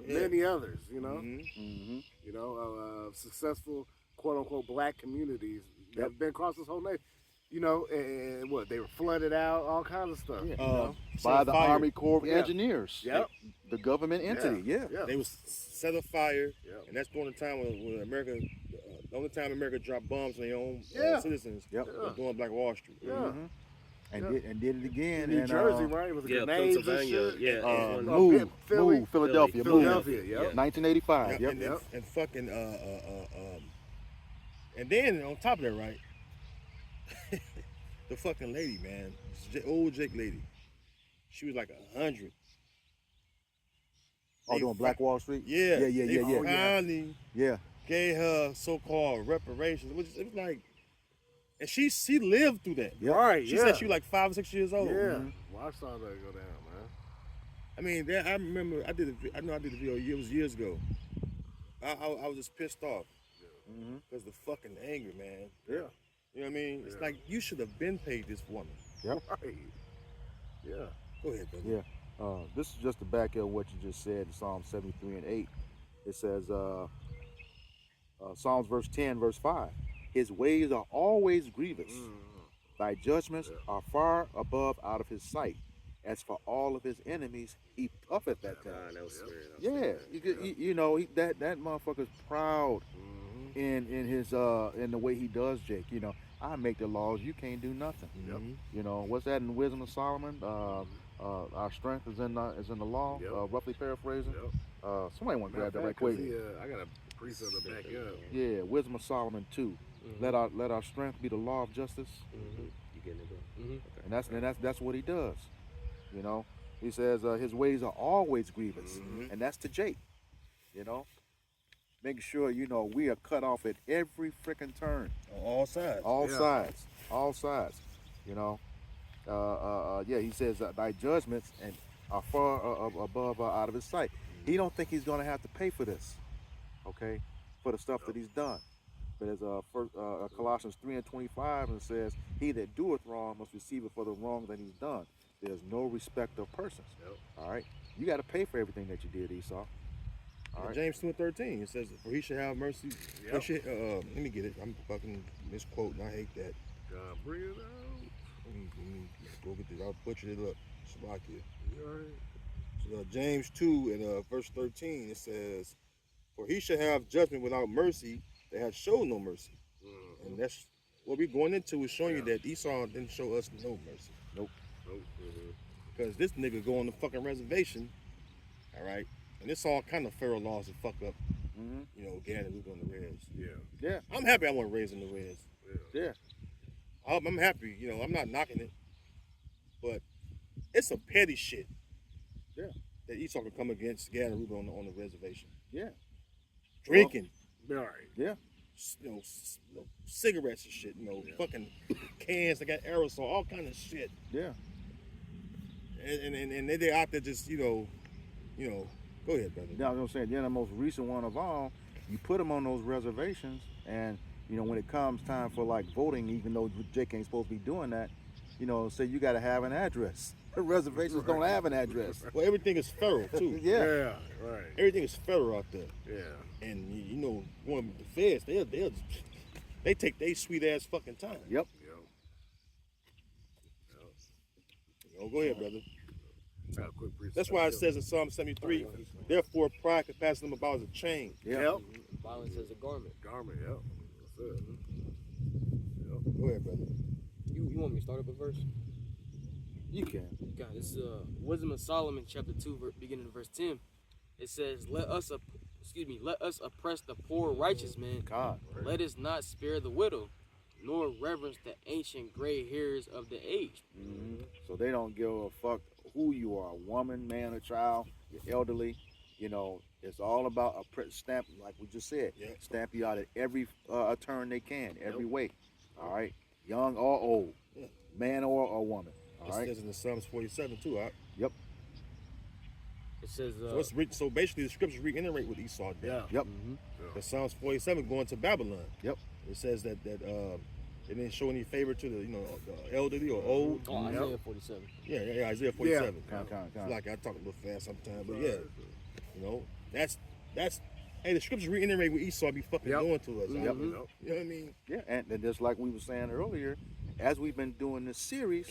Yeah. many others. You know, Mm-hmm. you know, successful quote unquote black communities that have been across this whole nation. You know, and what they were flooded out, all kinds of stuff. Yeah. You know? By Set the fire. Army Corps of Yeah. Engineers. Yep. The government entity. Yeah. Yeah. They was set afire, Yep. and that's during the time when America, the only time America dropped bombs on their own citizens Yep. was during Black Wall Street. Yeah. Mm-hmm. And Yeah. did it again New in Jersey, right? It was Yeah, grenades and Pennsylvania. shit. Yeah, Move, Philadelphia, Philadelphia, move. yep. 1985. Yep, Yep. and fucking and then on top of that, right, the fucking lady, man, old Jake lady, she was like 100. Oh, They doing Black Wall Street? Yeah, Yeah, yeah, they yeah, yeah. finally Yeah. gave her so-called reparations, which it was like, and she lived through that. Yep. Right, She yeah. said she was like 5 or 6 years old. Yeah. Well, I saw that go down, man. I mean, I remember I did a video. It was years ago. I was just pissed off because the fucking anger, man. Yeah. You know what I mean? It's Yeah. like you should have been paid this woman. Right. Yeah. Go ahead, brother. Yeah. This is just to back up what you just said in Psalm 73 and 8. It says, Psalms verse 10, verse 5. His ways are always grievous. Thy judgments are far above out of his sight. As for all of his enemies, he puffeth at them. That was scary. Yeah, you know that motherfucker's proud in his in the way he does, Jake. You know, I make the laws, you can't do nothing. You know what's that in Wisdom of Solomon? Our strength is in the law. Yep. Roughly paraphrasing. Yep. Somebody want to grab that right Cause quick. I got a precept to back up. Yeah, Wisdom of Solomon 2. Let our strength be the law of justice, You getting it, bro? and that's what he does. You know, he says his ways are always grievous, and that's to Jake. You know, making sure we are cut off at every freaking turn, On all sides. all sides. You know, yeah. He says thy judgments and are far above out of his sight. He don't think he's gonna have to pay for this, okay, for the stuff that he's done. But as Colossians 3 and 25, and it says, "He that doeth wrong must receive it for the wrong that he's done. There's no respect of persons." All right, you got to pay for everything that you did, Esau. All right. James 2 and 13, it says, "For he should have mercy." Yep. Let me get it. I'm fucking misquoting. I hate that. God, bring it out. Let me go get this. I'll butcher it up. Slovakia. You all right? So, James 2 and verse 13, it says, "For he shall have judgment without mercy that has showed no mercy." And that's what we're going into, is showing you that Esau didn't show us no mercy. Nope. Because this nigga go on the fucking reservation, all right? And it's all kind of federal laws that fuck up, Gannon and Luke on the res. Yeah. I'm happy I wasn't raised in the res. Yeah. I'm happy, I'm not knocking it. But it's some petty shit. Yeah. That Esau can come against Gad and Reuben on the reservation. Yeah. Drinking, All right. Yeah. cigarettes and shit. Fucking cans that got aerosol, all kind of shit. Yeah. And they're out there just go ahead, brother. Yeah, I was gonna say, then the most recent one of all, you put them on those reservations, and when it comes time for like voting, even though Jake ain't supposed to be doing that, say you got to have an address. The reservations don't have an address. Well, everything is federal too. Yeah. Yeah, right. Everything is federal out there. Yeah. And going with the feds, they take their sweet ass fucking time. Yep. Go ahead, brother. Got a quick brief That's why it says in Psalm 73, therefore pride can pass them about as a chain. Yep. Violence as a garment. Garment, yep. That's it. Go ahead, brother. You want me to start up a verse? You can. God, it's Wisdom of Solomon, chapter 2, beginning of verse 10. It says, let us oppress the poor righteous man. God. Let us not spare the widow, nor reverence the ancient gray hairs of the aged. Mm-hmm. So they don't give a fuck who you are, a woman, man, or child, you're elderly. It's all about a stamp, like we just said. Yeah. Stamp you out at every turn they can, every way. All right, young or old, man or woman. All right. It says in the Psalms 47 too. All right? Yep. It says, So basically, the scriptures reiterate what Esau did. Yeah. Yep. The Psalms 47 going to Babylon. Yep. It says that they didn't show any favor to the elderly or old. oh, Isaiah 47. Yeah, Isaiah 47. Kind. Like I talk a little fast sometimes, but yeah, that's hey, the scriptures reiterate what Esau be fucking doing to us. Yep. You know what I mean? Yeah, and just like we were saying earlier, as we've been doing this series,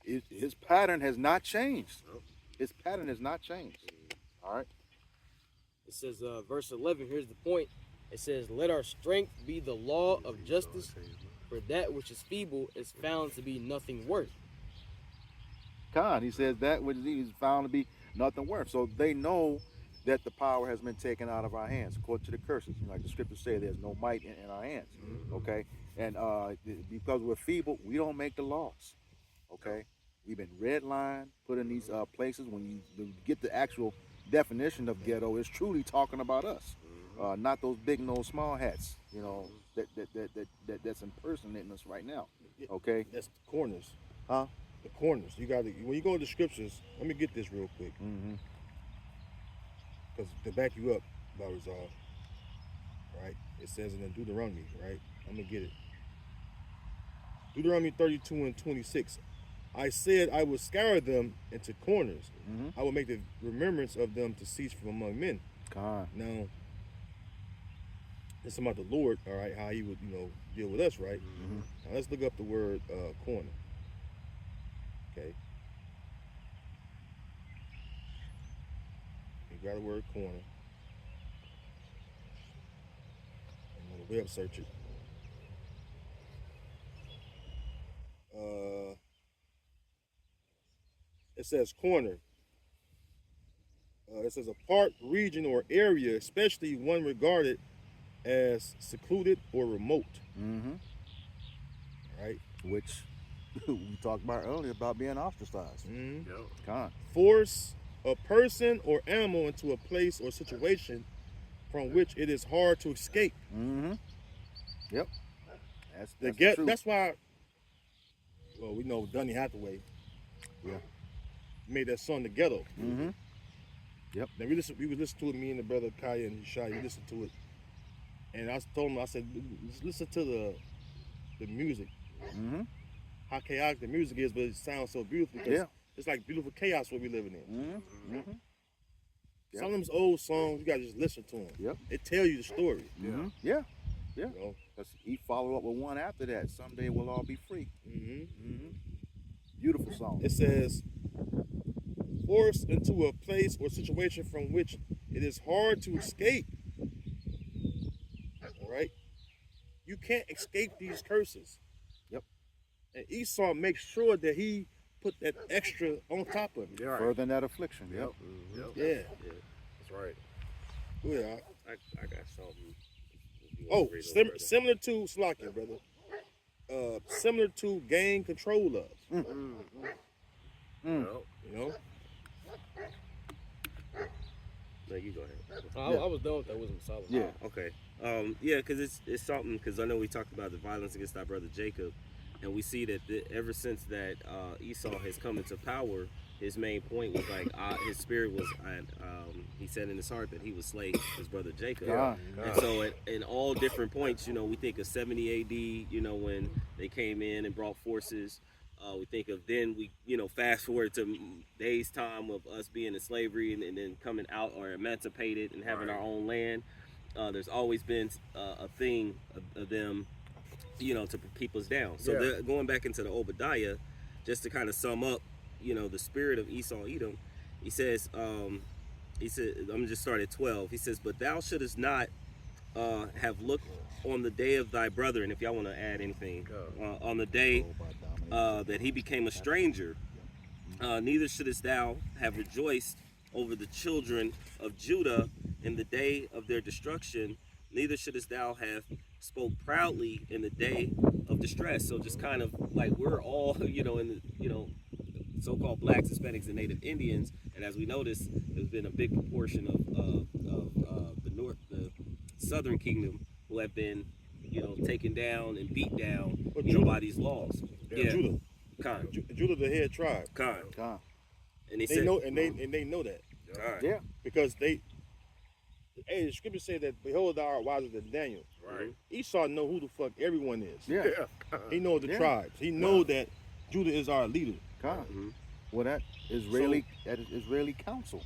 his pattern has not changed. His pattern has not changed. All right. It says, verse 11, here's the point. It says, let our strength be the law of justice, for that which is feeble is found to be nothing worth. He says that which is found to be nothing worth. So they know that the power has been taken out of our hands, according to the curses. Like the scriptures say, there's no might in our hands. Okay, and because we're feeble, we don't make the laws. Okay, we've been redlined, put in these places. When you get the actual definition of ghetto, it's truly talking about us, not those big nose small hats. That's impersonating us right now. Okay, That's the corners. huh? The corners. You got to when you go to the scriptures. Let me get this real quick, because to back you up, Barzal, right? It says in the Deuteronomy, right? I'm gonna get it. Deuteronomy 32 and 26. I said I will scour them into corners. I will make the remembrance of them to cease from among men. Now, it's about the Lord, all right, how he would, deal with us, right? Now let's look up the word corner. Okay. You got the word corner. I'm gonna web search it. It says corner. It says a part, region, or area, especially one regarded as secluded or remote. Right? Which we talked about earlier about being ostracized. Force a person or animal into a place or situation from which it is hard to escape. Yep. That's the truth. That's why. Well, we know Donny Hathaway. Made that song The Ghetto. Yep. Now we was listening to it, me and the brother Kaya and Shai, we listened to it. And I told him, I said, listen to the music. How chaotic the music is, but it sounds so beautiful because it's like beautiful chaos what we living in. Some of them old songs, you gotta just listen to them. Yep. It tell you the story. Yeah. You know? Because he followed up with one after that. Someday we'll all be free. Beautiful song. It says, forced into a place or situation from which it is hard to escape. All right? You can't escape these curses. Yep. And Esau makes sure that he put that extra on top of it. Further than that affliction. Yep. Yeah. That's right. Yeah. I got something. Oh, similar to Slakia, brother. Similar to gain control of. You know? No, you go ahead. I was done with that wisdom of Solomon. Yeah. Okay. Yeah, because it's something. Because I know we talked about the violence against our brother Jacob, and we see that ever since that Esau has come into power, his main point was like his spirit was. He said in his heart that he would slay his brother Jacob. And so in all different points, we think of 70 AD. When they came in and brought forces. We think of then fast forward to days time of us being in slavery and then coming out or emancipated and having our own land. There's always been a thing of them, to keep us down. So they're going back into the Obadiah, just to kind of sum up, the spirit of Esau Edom. He said, I'm gonna just start at 12. He says, but thou shouldest not have looked on the day of thy brother, and if y'all want to add anything, on the day that he became a stranger, neither shouldest thou have rejoiced over the children of Judah in the day of their destruction, neither shouldest thou have spoke proudly in the day of distress. So just kind of like we're all, in the, so-called blacks, Hispanics, and Native Indians, and as we notice, there's been a big proportion of the Southern Kingdom who have been, taken down and beat down, by these laws. Yeah. Judah. Khan. Judah, the head tribe. Khan. And They know, and they know that. Yeah. Because the scripture say that behold thou art wiser than Daniel. Right. Esau know who the fuck everyone is. Yeah. He knows the tribes. He know that Judah is our leader. Well, that Israeli council,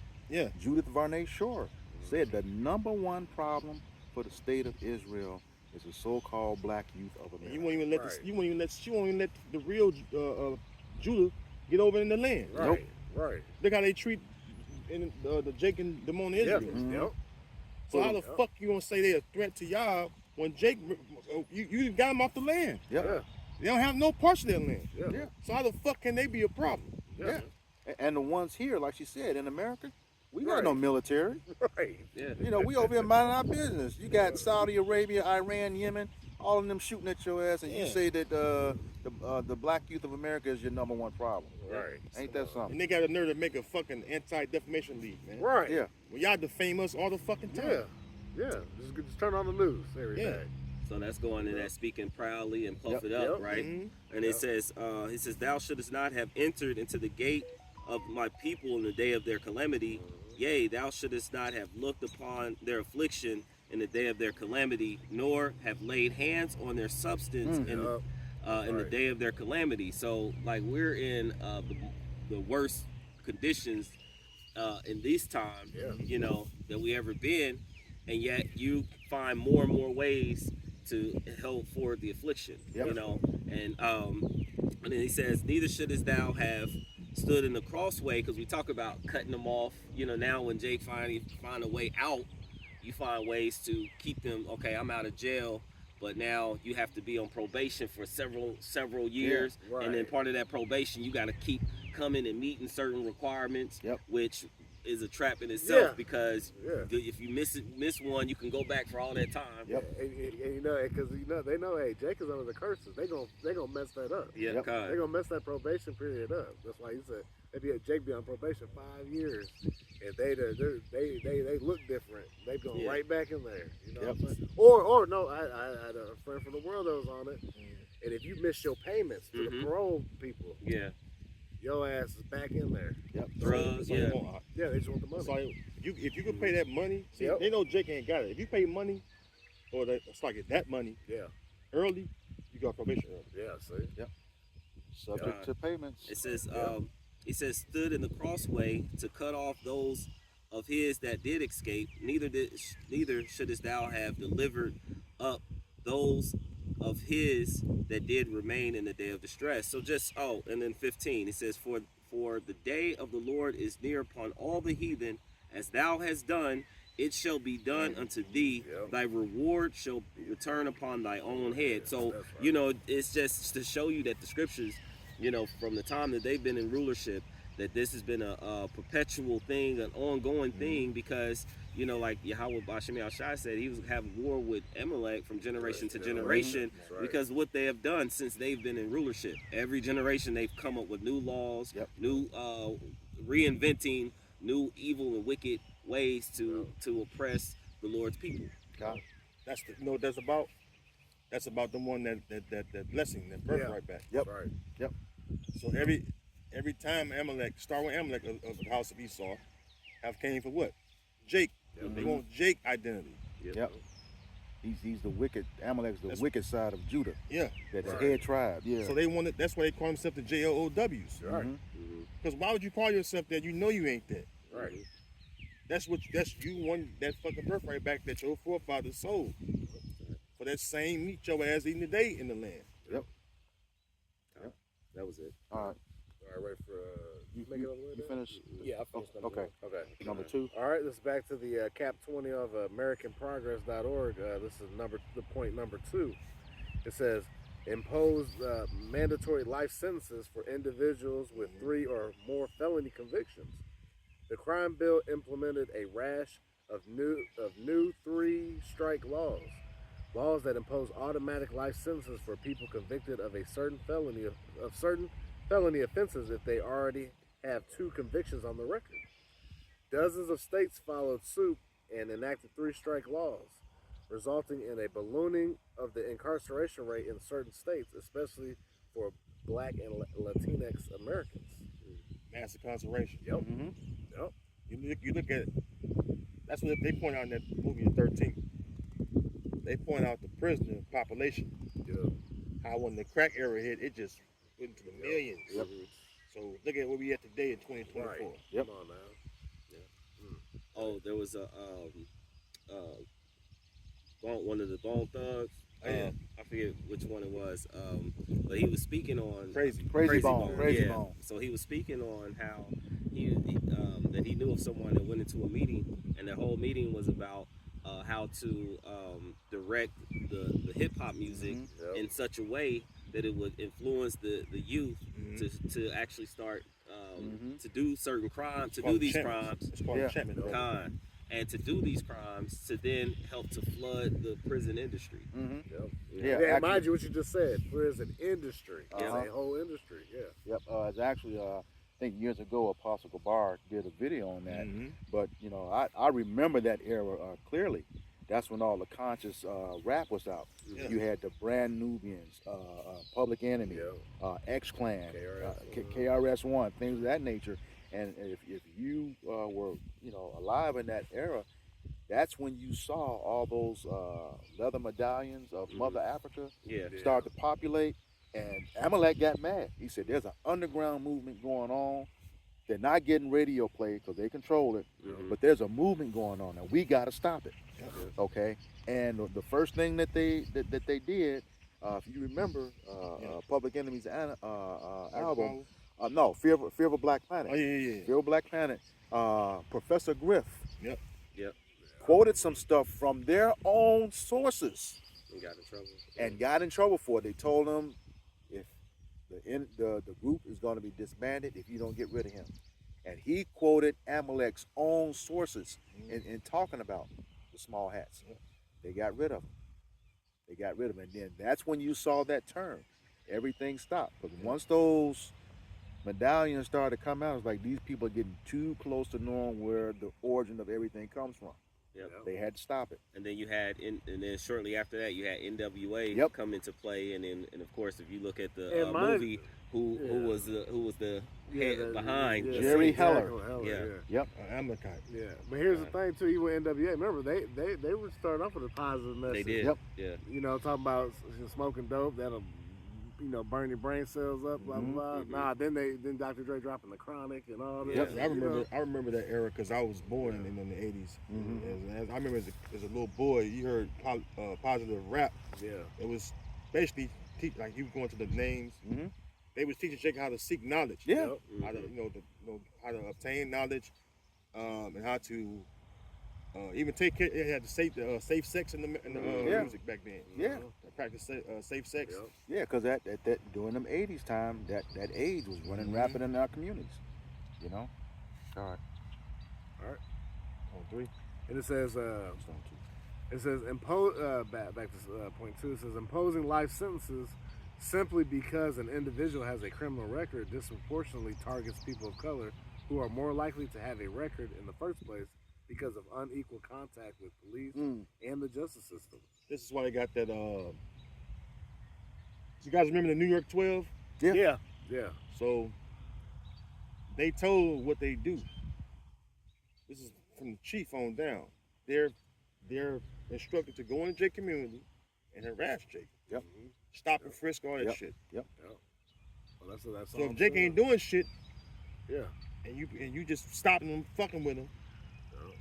Judith Varney Shore, said the number one problem for the state of Israel is the so-called black youth of America. You won't even let she won't even let the real Judah get over in the land. Right. Right. Look how they treat the Jake and Damon Israel. So how the fuck you gonna say they're a threat to y'all when Jake you got them off the land? They don't have no parts of their land. So how the fuck can they be a problem? And the ones here, like she said, in America, we got no military. Right. We over here minding our business. You got Saudi Arabia, Iran, Yemen, all of them shooting at your ass, and you say that the black youth of America is your number one problem. Right. Ain't that something? And they got a nerve to make a fucking anti-defamation league, man. Right. Yeah. Well, y'all defame us all the fucking time. Yeah. Just turn on the news every day. So that's going in that speaking proudly and puff it up, right? And it says, he says, thou shouldest not have entered into the gate of my people in the day of their calamity. Yea, thou shouldest not have looked upon their affliction in the day of their calamity, nor have laid hands on their substance in the day of their calamity. So, like, we're in the worst conditions in this time, that we ever been, and yet you find more and more ways to help for the affliction, and then he says, neither shouldest thou have stood in the crossway, because we talk about cutting them off. Now when Jake finally find a way out, you find ways to keep them. Okay, I'm out of jail, but now you have to be on probation for several years, and then part of that probation, you got to keep coming and meeting certain requirements, which is a trap in itself, because if you miss one, you can go back for all that time. And because they know, hey, Jake is under the curses. They gonna mess that up. They gonna mess that probation period up. That's why he said Jake be on probation 5 years, and they look different. They go right back in there. What I'm saying? Or no, I had a friend from the world that was on it, and if you miss your payments to the parole people, your ass is back in there. Drugs, they just want the money. So if you can pay that money, see, they know Jake ain't got it. If you pay money, or it's like that money, early, you got probation early. Subject to payments. It says, he says, stood in the crossway to cut off those of his that did escape. Neither shouldest thou have delivered up those of his that did remain in the day of distress. So just, and then 15, it says, for the day of the Lord is near upon all the heathen, as thou hast done, it shall be done unto thee. Thy reward shall return upon thy own head. So, it's just to show you that the scriptures, from the time that they've been in rulership, that this has been a perpetual thing, an ongoing thing, because, like Yahweh Bashim Al-Shai said, he was having war with Amalek from generation to generation, because of what they have done since they've been in rulership. Every generation they've come up with new laws, new reinventing new evil and wicked ways to oppress the Lord's people. Got it. That's the, you know what that's about? That's about the one that blessing, that birthright back. Yep. Right. Yep. So every time Amalek, start with Amalek of the house of Esau, have came for what? Jake. They want Jake identity. Yep. He's the wicked. Amalek's the That's- wicked side of Judah. Yeah. That the Right. head tribe. Yeah. So they wanted. That's why they call themselves the JOOWs. Right. Because why would you call yourself that? You know you ain't that. Right. That's you won that fucking birthright back that your forefathers sold for that same meat your ass eating today in the land. Yep. That was it. All right. All right, ready for You, make it over you there? finished? Yeah, I finished number Okay. one. Okay. Number 2. All right, this is back to the Cap 20 of AmericanProgress.org. This is the point number 2. It says, impose mandatory life sentences for individuals with 3 or more felony convictions. The crime bill implemented a rash of new 3-strike laws that impose automatic life sentences for people convicted of a certain felony offenses if they already have 2 convictions on the record. Dozens of states followed suit and enacted 3-strike laws, resulting in a ballooning of the incarceration rate in certain states, especially for Black and Latinx Americans. Mass incarceration. Yep. Mm-hmm. Yep. You look at. That's what they point out in that movie, The 13th. They point out the prisoner population. Yeah. How when the crack era hit, it just went into the millions. Yep. So look at where we at today in 2024. Right. Yep. Come on now. Oh, there was a one of the Bone Thugs. Oh, yeah. I forget which one it was. But he was speaking on Crazy. Crazy Bone. Crazy yeah. Bone. So he was speaking on how that he knew of someone that went into a meeting, and the whole meeting was about how to direct the hip hop music Yep. in such a way that it would influence the youth to actually start to do certain crimes, to do these crimes, It's called Yeah. enchantment. bro. and to do these crimes to then help to flood the prison industry. Mm-hmm. Yep. Yeah. Yeah, actually- mind you, what you just said. Prison industry. It's Uh-huh. a whole industry. Yeah. Yep. It's actually, I think years ago, Apostle Gabar did a video on that. But I remember that era clearly. That's when all the conscious rap was out. Yeah. You had the Brand Nubians, Public Enemy, Yeah. X Clan, KRS-One. KRS-One, things of that nature. And if you were alive in that era, that's when you saw all those leather medallions of Mother Africa Yeah. start to populate. And Amalek got mad. He said, "There's an underground movement going on. They're not getting radio play because they control it, but there's a movement going on, and we got to stop it." Okay. And the first thing that they did, if you remember, Public Enemy's album, no, Fear of a Black Planet. Oh yeah. Fear of a Black Planet. Professor Griff Yep. quoted some stuff from their own sources We got in trouble. and got in trouble for it. They told him if the group is going to be disbanded if you don't get rid of him. And he quoted Amalek's own sources in talking about the small hats. They got rid of him. And then that's when you saw that turn. Everything stopped. Because once those medallions started to come out, it's like these people are getting too close to knowing where the origin of everything comes from. Yep. They had to stop it. And then you had, and then shortly after that, you had NWA Yep. come into play, and of course, if you look at the And mine- movie, who was the head behind yeah, Jerry exactly, Heller. Yeah. Yep. Amalekite. Yeah, but here's the thing too. Even NWA, remember they were starting off with a positive message. They did. Yep. Yeah. Talking about smoking dope that'll, burn your brain cells up, blah blah blah. Nah, then Dr. Dre dropping the Chronic and all this. Yep. I remember that era because I was born in the 80s. As I remember as a little boy, you heard positive rap. Yeah. It was basically like you going to the names. They was teaching Jake how to seek knowledge. Yeah. Yep. How to how to obtain knowledge, and how to even take care. It had safe sex in the Yeah. music back then. Yeah. Practice safe sex. Yep. Yeah, because that during them 80s time, that age was running rapid in our communities. All right. On 3. And it says impose back to point 2. It says imposing life sentences simply because an individual has a criminal record disproportionately targets people of color who are more likely to have a record in the first place because of unequal contact with police and the justice system. This is why they got that. You guys remember the New York 12? Yeah. So they told what they do. This is from the chief on down. They're instructed to go in the J community and harass Jake. Yep. Stop and frisk, all that shit. Yep. Well, that's So all if I'm Jake saying. ain't doing shit, Yeah. and you just stopping him, fucking with him,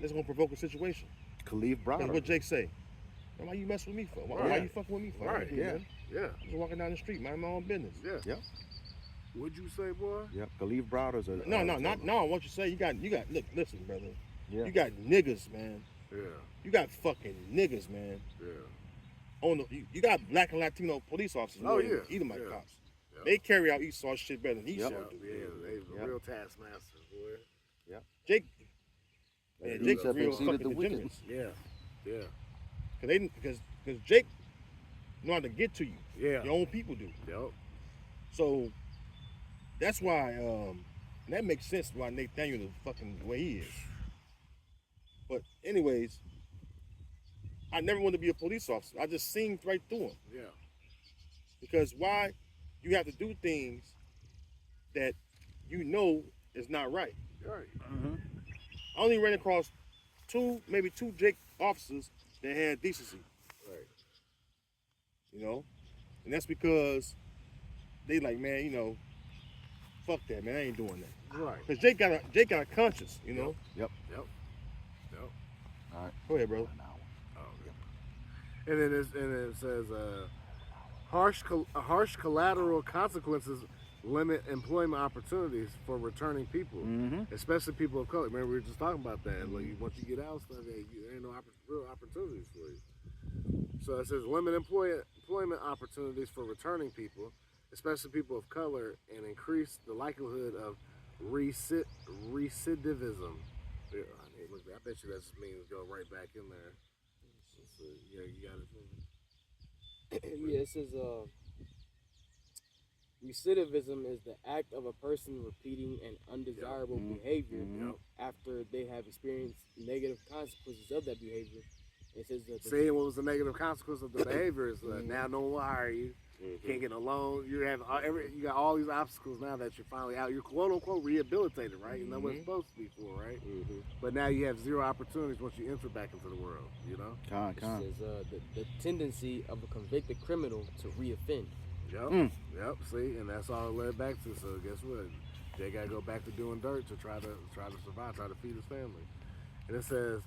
that's gonna provoke a situation. Khalif That's Browder. what Jake say. Now, why you mess with me for? Why you fucking with me for? Right. Yeah. Yeah. I'm just walking down the street, mind my own business. Yeah. Yep. What'd you say, boy? Yep. Khalif Browder's a No. What you say? You got. Look, listen, brother. Yeah. You got niggas, man. Yeah. You got fucking niggas, man. Yeah. You got black and Latino police officers. Oh, yeah. Edomite Yeah. cops. Yep. They carry out Esau shit better than Esau Yep. do. Yeah, they real taskmasters, boy. Jake. They Yeah, Jake's have real exceeded fucking the degenerate. Yeah. Yeah. Because Jake know how to get to you. Yeah. Your own people do. Yep. So that's why, and that makes sense why Nathaniel the fucking way he is. But anyways, I never wanted to be a police officer. I just seen right through him. Yeah. Because why you have to do things that you know is not right. Right. I only ran across maybe two Jake officers that had decency. Right. You know? And that's because they like, man, you know, fuck that, man. I ain't doing that. Right. Because Jake got a conscience, you know? Yep. All right. Go ahead, bro. And then it says harsh collateral consequences limit employment opportunities for returning people, especially people of color. Remember, we were just talking about that. Like, once you get out, stuff, there ain't no real opportunities for you. So it says limit employment opportunities for returning people, especially people of color, and increase the likelihood of recidivism. Yeah, I bet you that just means go right back in there. So, yeah, you got it. Yeah, it says recidivism is the act of a person repeating an undesirable behavior after they have experienced negative consequences of that behavior. It says that Seeing what was the negative consequence of the behavior is now no one will hire you. Can't get a loan. You got all these obstacles now that you're finally out. You're quote unquote rehabilitated, right? You know what it's supposed to be for, right? But now you have zero opportunities once you enter back into the world. You know. it says the tendency of a convicted criminal to reoffend. Yep. See, and that's all it led back to. So guess what? They gotta go back to doing dirt to try to survive, try to feed his family. And it says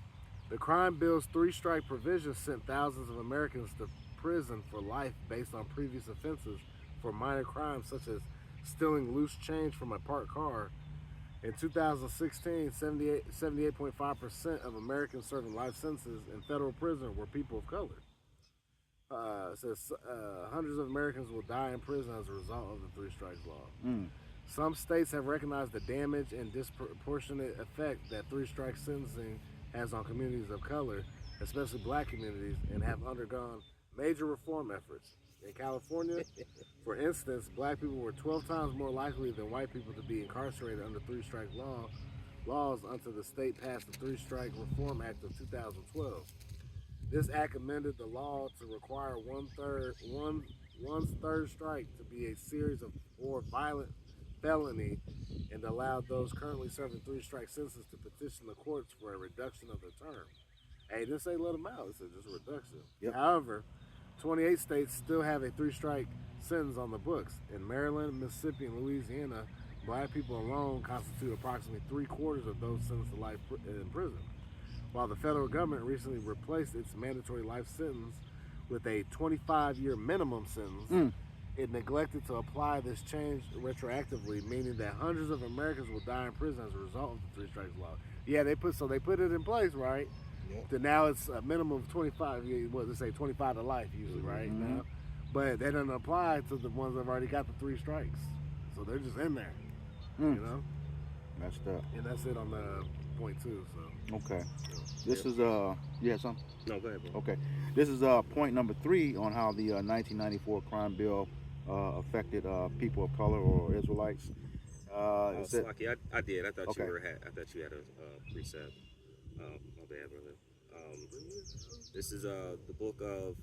the crime bill's 3-strike provision sent thousands of Americans to prison for life based on previous offenses for minor crimes such as stealing loose change from a parked car. In 2016, 78.5% of Americans serving life sentences in federal prison were people of color. It says hundreds of Americans will die in prison as a result of the 3 strikes law. Some states have recognized the damage and disproportionate effect that 3 strike sentencing has on communities of color, especially black communities, and have undergone major reform efforts. In California, for instance, black people were 12 times more likely than white people to be incarcerated under 3 strike laws until the state passed the 3 strike Reform Act of 2012. This act amended the law to require one's third strike to be a series of or violent felony, and allowed those currently serving 3 strike sentences to petition the courts for a reduction of their term. Hey, it didn't say let them out, it said just a reduction. However, 28 states still have a 3 strike sentence on the books. In Maryland, Mississippi, and Louisiana, black people alone constitute approximately 3/4 of those sentenced to life in prison. While the federal government recently replaced its mandatory life sentence with a 25-year minimum sentence, it neglected to apply this change retroactively, meaning that hundreds of Americans will die in prison as a result of the 3 strikes law. Yeah, they put it in place, right? Then now it's a minimum of 25. What they say, 25 to life usually, right now. But that doesn't apply to the ones that have already got the 3 strikes, so they're just in there, you know. Messed up. And that's it on the point 2. So Okay. This is you had something? No, go ahead, bro. Okay. This is point number 3 on how the 1994 crime bill affected people of color or Israelites. Slocky, I did. I thought Okay. I thought you had a precept. My bad, brother. This is the book of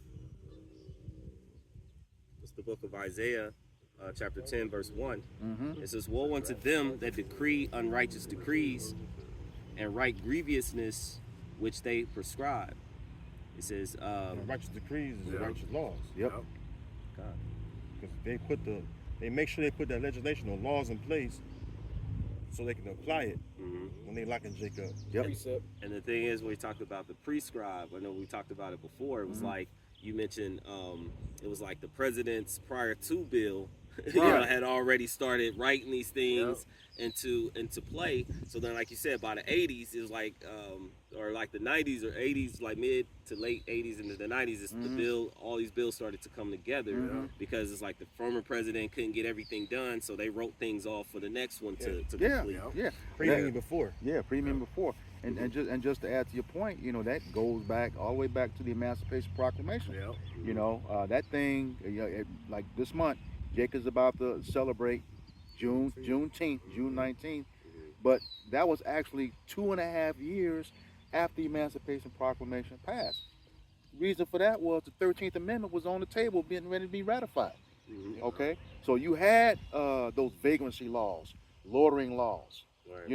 Isaiah, chapter 10, verse 1. It says, "Woe unto them that decree unrighteous decrees and write grievousness which they prescribe." It says, righteous decrees is Yeah. righteous laws. Yep. God. Because they make sure they put that legislation or laws in place so they can apply it when they locking Jake up. Yep. Precept. And the thing is, when we talked about the prescribe, I know we talked about it before. It was like you mentioned. It was like the presidents prior to Bill, had already started writing these things into play. So then, like you said, by the 80s, it was like, or like the 90s or 80s, like mid to late 80s into the 90s, it's the bill. All these bills started to come together because it's like the former president couldn't get everything done, so they wrote things off for the next one to complete. Yeah. Premium before. Yeah, premium before. And just to add to your point, that goes back all the way back to the Emancipation Proclamation. Yeah. That thing, like this month, Jake is about to celebrate Juneteenth, June 19th, but that was actually 2.5 years after the Emancipation Proclamation passed. Reason for that was the 13th Amendment was on the table, being ready to be ratified. Okay, so you had those vagrancy laws, loitering laws. Right.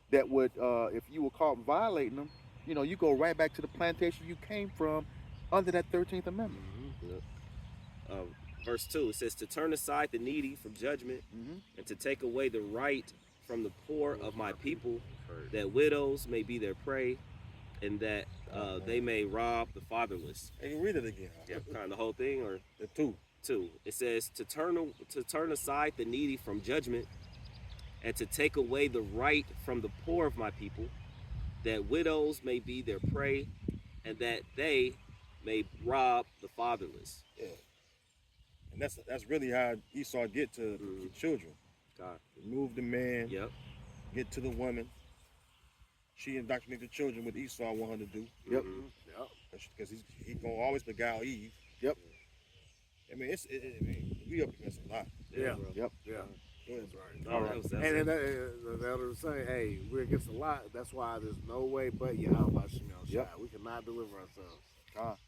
That would, if you were caught violating them, you go right back to the plantation you came from under that 13th Amendment. Verse 2, it says, "To turn aside the needy from judgment and to take away the right from the poor of my people, that widows may be their prey and that they may rob the fatherless." Hey, you read it again. Yeah, kind of the whole thing, or The two. 2. It says, to turn aside the needy from judgment and to take away the right from the poor of my people, that widows may be their prey and that they may rob the fatherless. Yeah. And that's really how Esau get to the children. God. Remove the man, Yep. get to the woman. She indoctrinate the children what Esau want her to do. Yep. Because he's gonna always beguile Eve. Yep. I mean, we up against a lot. Yeah. Yep. Yeah. Go ahead. That's right. All right. And the elders say, hey, we're against a lot. That's why there's no way but Yahweh Shemel Shai. Yep. We cannot deliver ourselves. God.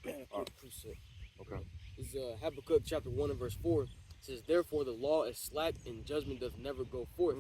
Precept. Okay. This is Habakkuk chapter 1 and verse 4. It says, "Therefore the law is slack and judgment doth never go forth.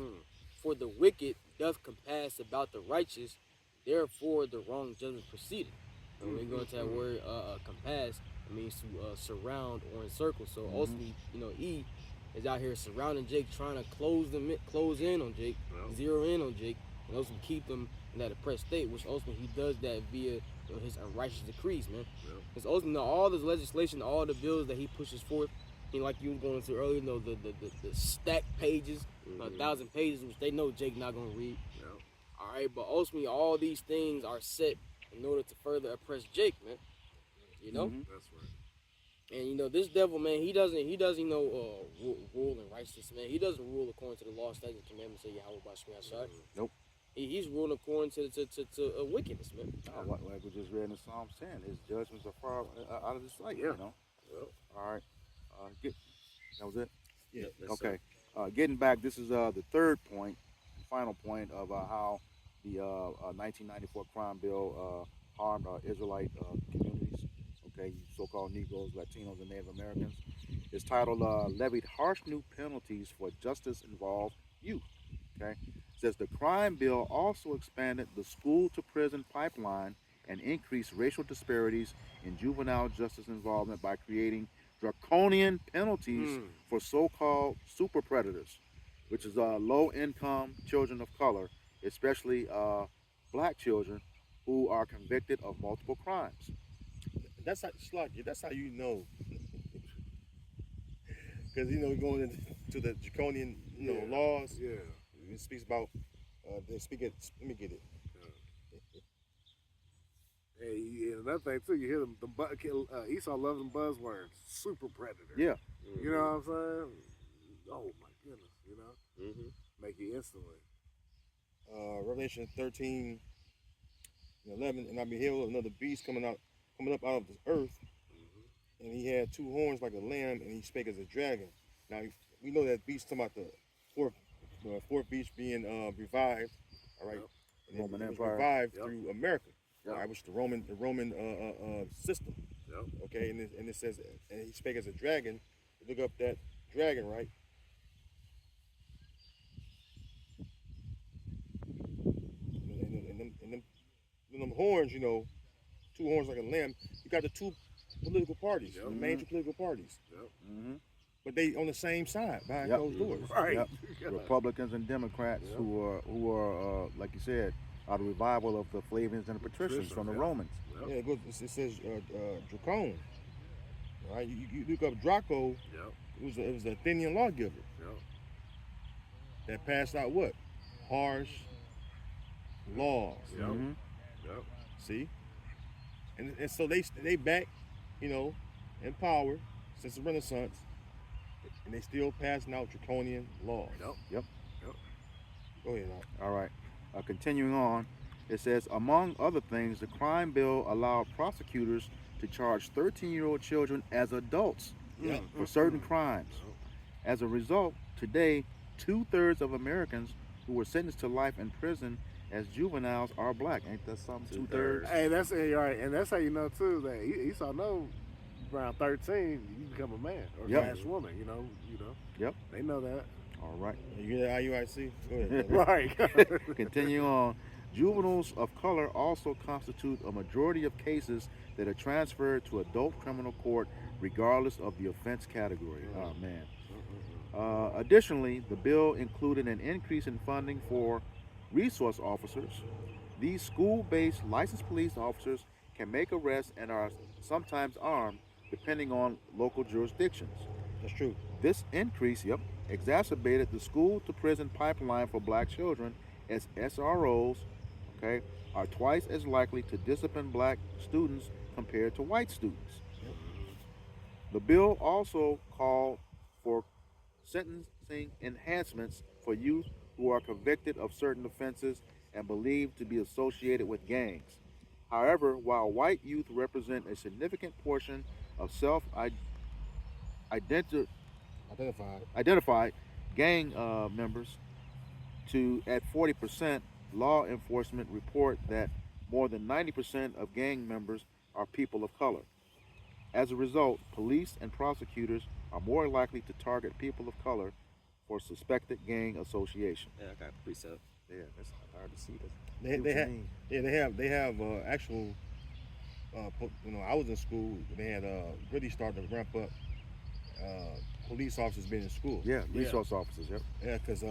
For the wicked doth compass about the righteous, therefore the wrong judgment proceeded." And when we go into that word compass, it means to surround or encircle. So ultimately, E is out here surrounding Jake, trying to close in on Jake, zero in on Jake, and also keep them in that oppressed state, which ultimately he does that via his unrighteous decrees, man. Because ultimately all this legislation, all the bills that he pushes forth, like you were going into earlier, the stacked pages, 1,000 pages, which they know Jake not gonna read. All right, but ultimately all these things are set in order to further oppress Jake, man. That's right. And this devil, man, he doesn't rule in righteousness, man. He doesn't rule according to the law, statutes, and commandments of Yahweh Bashmiah Shai. Nope. He's ruling according to wickedness, man. Like we just read in Psalms 10, his judgments are far out of his sight. Yeah. All right. That was it. Yeah. Okay. Getting back, this is the third point, final point of how the 1994 crime bill harmed Israelite communities. Okay, so-called Negroes, Latinos, and Native Americans. It's titled "Levied Harsh New Penalties for Justice-Involved Youth." Okay, it says the crime bill also expanded the school-to-prison pipeline and increased racial disparities in juvenile justice involvement by creating draconian penalties for so-called super predators, which is low-income children of color, especially black children who are convicted of multiple crimes. That's how you know. Because we're going into the draconian laws. Yeah. It speaks about they speak it. Let me get it. Hey, and another thing too, you hear Esau loves them buzzwords. Super predator. Yeah. You know what I'm saying? Oh my goodness, make you instantly. Revelation 13:11, and I beheld another beast coming up out of the earth, and he had two horns like a lamb, and he spake as a dragon. Now we know that beast talking about the fourth beast being revived. All right, And Roman it was Empire. revived Yep. through America, Yep. all right, which is the Roman system. Yep. Okay, and it says, and he spake as a dragon. Look up that dragon, right? And them horns, you know, two horns like a lamb. You got the two political parties, Yep. the main two political parties, Mm-hmm. but they on the same side behind Yep. closed doors. Right. Yep. Republicans and Democrats Yep. who are like you said, are the revival of the Flavians and the Patricians from the Yep. Romans. Yep. Yeah, it says Dracon. All right, you look up Draco. Yep. It was the Athenian lawgiver Yep. that passed out what? Harsh laws. Yep. Mhm. Yep. See, and so they back, you know, in power since the Renaissance, and they still passing out draconian laws. Yep. Yep. Go ahead, Al. All right. Continuing on, it says, among other things, the crime bill allowed prosecutors to charge 13-year-old children as adults Yep. for certain crimes. As a result, today, 2/3 of Americans who were sentenced to life in prison as juveniles are black. Ain't that something? 2/3. Hey, that's right, and that's how you know too that Esau know around 13 you become a man or Yep. a woman. You know. Yep. They know that. All right. You hear that IUIC? Go ahead. brother. Right. Continue on. Juveniles of color also constitute a majority of cases that are transferred to adult criminal court regardless of the offense category. Oh, man. Additionally, the bill included an increase in funding for resource officers. These school-based licensed police officers can make arrests and are sometimes armed depending on local jurisdictions. That's true. This increase, exacerbated the school-to-prison pipeline for black children, as SROs, are twice as likely to discipline black students compared to white students. The bill also called for sentencing enhancements for youth who are convicted of certain offenses and believed to be associated with gangs. However, while white youth represent a significant portion of identified gang members, at 40%, law enforcement report that more than 90% of gang members are people of color. As a result, police and prosecutors are more likely to target people of color for suspected gang association. Yeah, I got a precept. Yeah, that's hard to see. They have actual. You know, I was in school. They had really started to ramp up police officers being in school. Yeah, resource officers. Yep. Yeah, because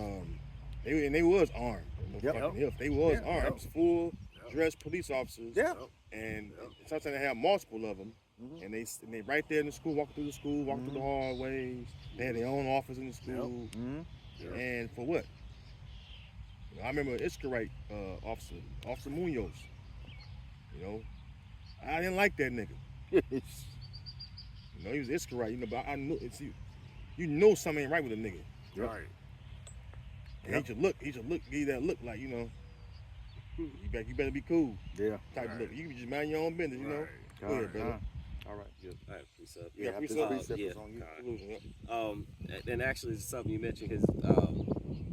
they was armed. Yep. They was Yeah. armed. It was full dressed police officers. Yeah. And sometimes they have multiple of them. Mhm. And they right there in the school, walking through the school, walking through the hallways. They had their own office in the school. Mm-hmm. And for what? You know, I remember Iscarite Officer Munoz. You know, I didn't like that nigga. You know, he was Iscarite. You know, but I knew you know something ain't right with a nigga. Right. And he should look, give you that look like, you know, you better be cool Yeah. type of look. You can just mind your own business, you know. Go ahead, brother. All right. Good. All right, precept. Yeah, after precept. the precept Yeah. is on you. Absolutely, yeah. And actually, it's something you mentioned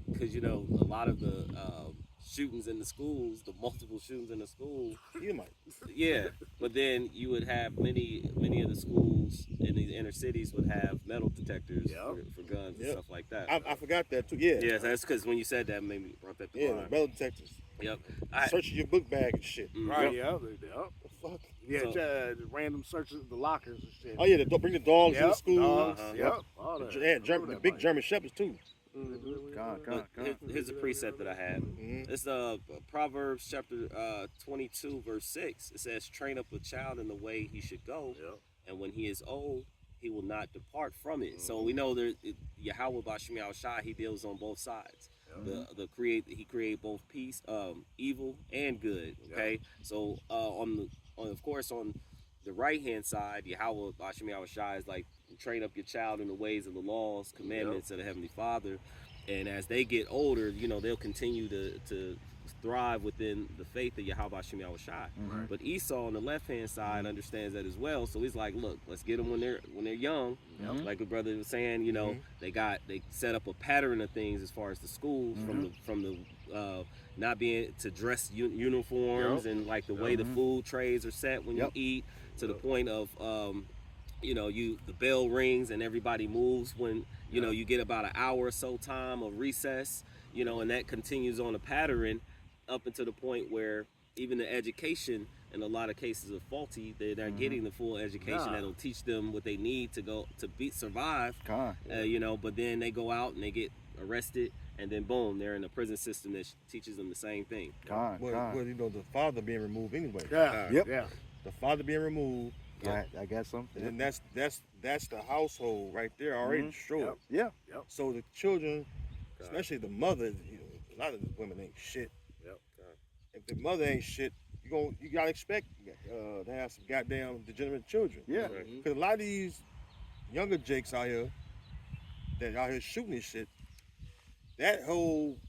because you know a lot of the shootings in the schools, the multiple shootings in the schools. You might. Yeah, but then you would have many of the schools in the inner cities would have metal detectors for guns and Yep. stuff like that. I forgot that too. Yeah. Yeah, that's because when you said that, made me brought that to Yeah, mind. metal detectors. Yep. Searching your book bag and shit. Right. Yep. Yep. The fuck? Yeah. So- Random searches of the lockers and shit. Oh yeah, bring the dogs in the school. Dogs, Uh-huh. Yep. All that. Yeah, the big German shepherds too. Look, here's a precept that I had. Mhm. It's Proverbs chapter 22 verse 6. It says, "Train up a child in the way he should go, Yep. and when he is old, he will not depart from it." So we know Yahweh Bashim Al Shai, he deals on both sides. He create both peace, evil and good. Okay, so on the right hand side, Yahweh Bashim Al Shai is like, train up your child in the ways of the laws, commandments of the Heavenly Father, and as they get older, you know, they'll continue to thrive within the faith of Yahweh Shem Yahushai. But Esau on the left hand side understands that as well. So he's like, look, let's get them when they're young. Like the brother was saying, you know, they set up a pattern of things as far as the schools from the not being to dress uniforms and like the way the food trays are set when you eat, to the point of you know, the bell rings and everybody moves when, you know, you get about an hour or so time of recess, you know, and that continues on a pattern up until the point where even the education in a lot of cases are faulty. They're not getting the full education that'll teach them what they need to survive. You know, but then they go out and they get arrested, and then boom, they're in a prison system that teaches them the same thing. Well, you know, the father being removed anyway. The father being removed. I guess so. And that's the household right there already destroyed. So the children, especially the mother, you know, a lot of the women ain't shit. If the mother ain't shit, you gotta expect to have some goddamn degenerate children. Because a lot of these younger jakes out here that out here shooting this shit, that whole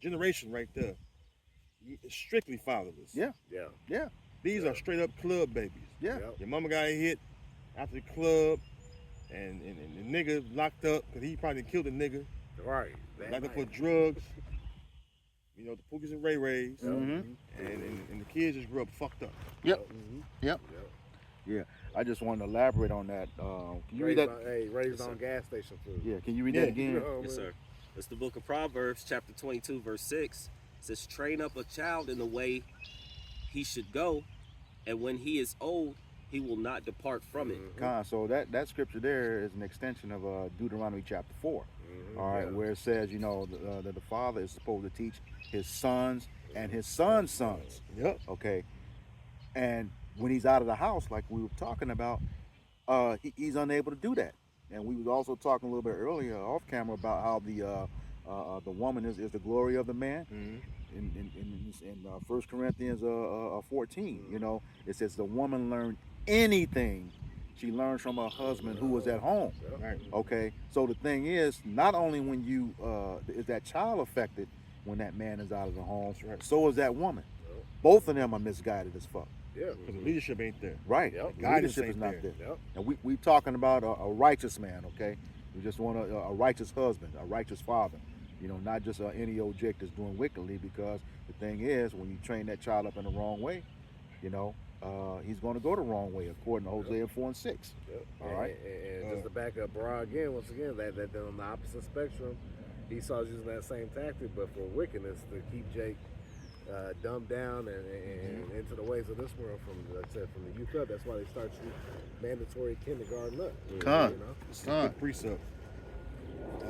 generation right there is strictly fatherless. These are straight up club babies. Your mama got hit after the club, and the nigga locked up because he probably killed a nigga. Locked up for drugs. You know, the Pookies and Ray Rays. And the kids just grew up fucked up. Yeah. I just want to elaborate on that. Can you read that? Raised on gas station food. Yeah, can you read that again? Yes, sir. It's the book of Proverbs, chapter 22, verse 6. It says, train up a child in the way he should go, and when he is old, he will not depart from it. So that scripture there is an extension of Deuteronomy chapter 4. All right, where it says, you know, that the father is supposed to teach his sons and his sons' sons. Okay. And when he's out of the house, like we were talking about, he's unable to do that. And we was also talking a little bit earlier off camera about how the woman is the glory of the man. In 1 Corinthians 14, you know, it says the woman learned anything she learns from her husband who was at home. Okay, so the thing is, not only when you is that child affected when that man is out of the home, so is that woman. Both of them are misguided as fuck. Because the leadership ain't there. The leadership is not there. And we talking about a righteous man, okay? We just want a righteous husband, a righteous father. You know, not just any old Jake that's doing wickedly, because the thing is, when you train that child up in the wrong way, you know, he's going to go the wrong way, according to Hosea 4 and 6. All right. And just to back up Bra again, once again, that on the opposite spectrum, Esau's using that same tactic, but for wickedness, to keep Jake dumbed down and into the ways of this world from, like I said, from the youth up. That's why they start you mandatory kindergarten up. This is a good precept.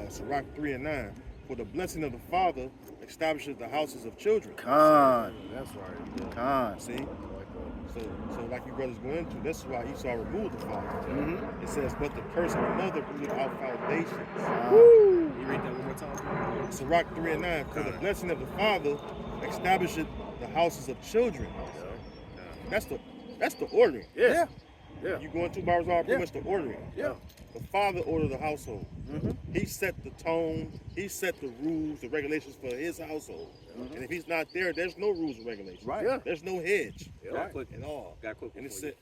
Sirach 3 and 9. For the blessing of the father establishes the houses of children. That's right. See? So like you brothers go into, that's why Esau removed the father. It says, but the curse of the mother rooted out foundations. You read that one more time? Sirach 3 and 9. For the blessing of the father establishes the houses of children. That's the ordering. You go into Barzal, pretty much the ordering. The father ordered the household. He set the tone. He set the rules, the regulations for his household. And if he's not there, there's no rules and regulations. There's no hedge. At all. And it said,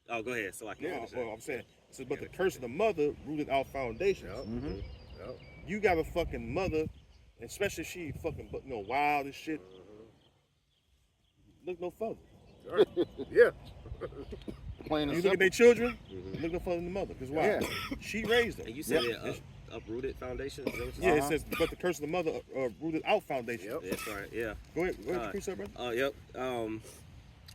oh, go ahead. So I can finish. Well, I'm saying, it says, but the curse of the mother rooted out foundations. You got a fucking mother, especially if she fucking wild as shit. Look no further. You look at their children, look no further than the mother. Because why? She raised them. And you said uprooted foundation? It says, but the curse of the mother rooted out foundation. That's right, Go ahead, precept, brother.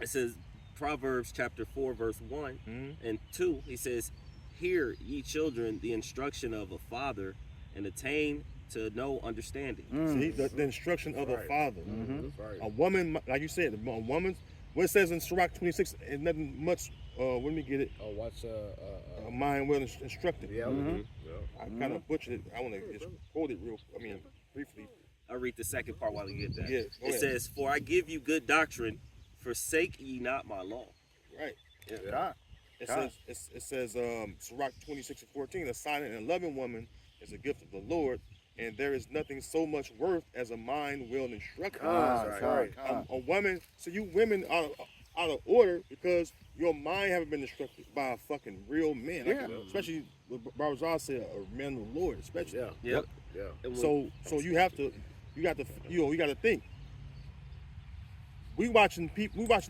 It says, Proverbs chapter 4, verse 1 and 2, he says, hear, ye children, the instruction of a father, and attain to know understanding. See, the instruction of a father. A woman, like you said, a woman, what it says in Sirach 26, is nothing much, let me get it. A mind well instructed. I kind of butchered it. I want to just quote it briefly. I'll read the second part while you get that. It says, for I give you good doctrine, forsake ye not my law. It says Sirach 26 and 14, a silent and loving woman is a gift of the Lord, And there is nothing so much worth as a mind well instructed. Right. A woman, so you women are out of order because your mind haven't been instructed by a fucking real man. Yeah. Especially what Barbara said, a man of the Lord, especially. Yeah. Yep. So you got to think. We watching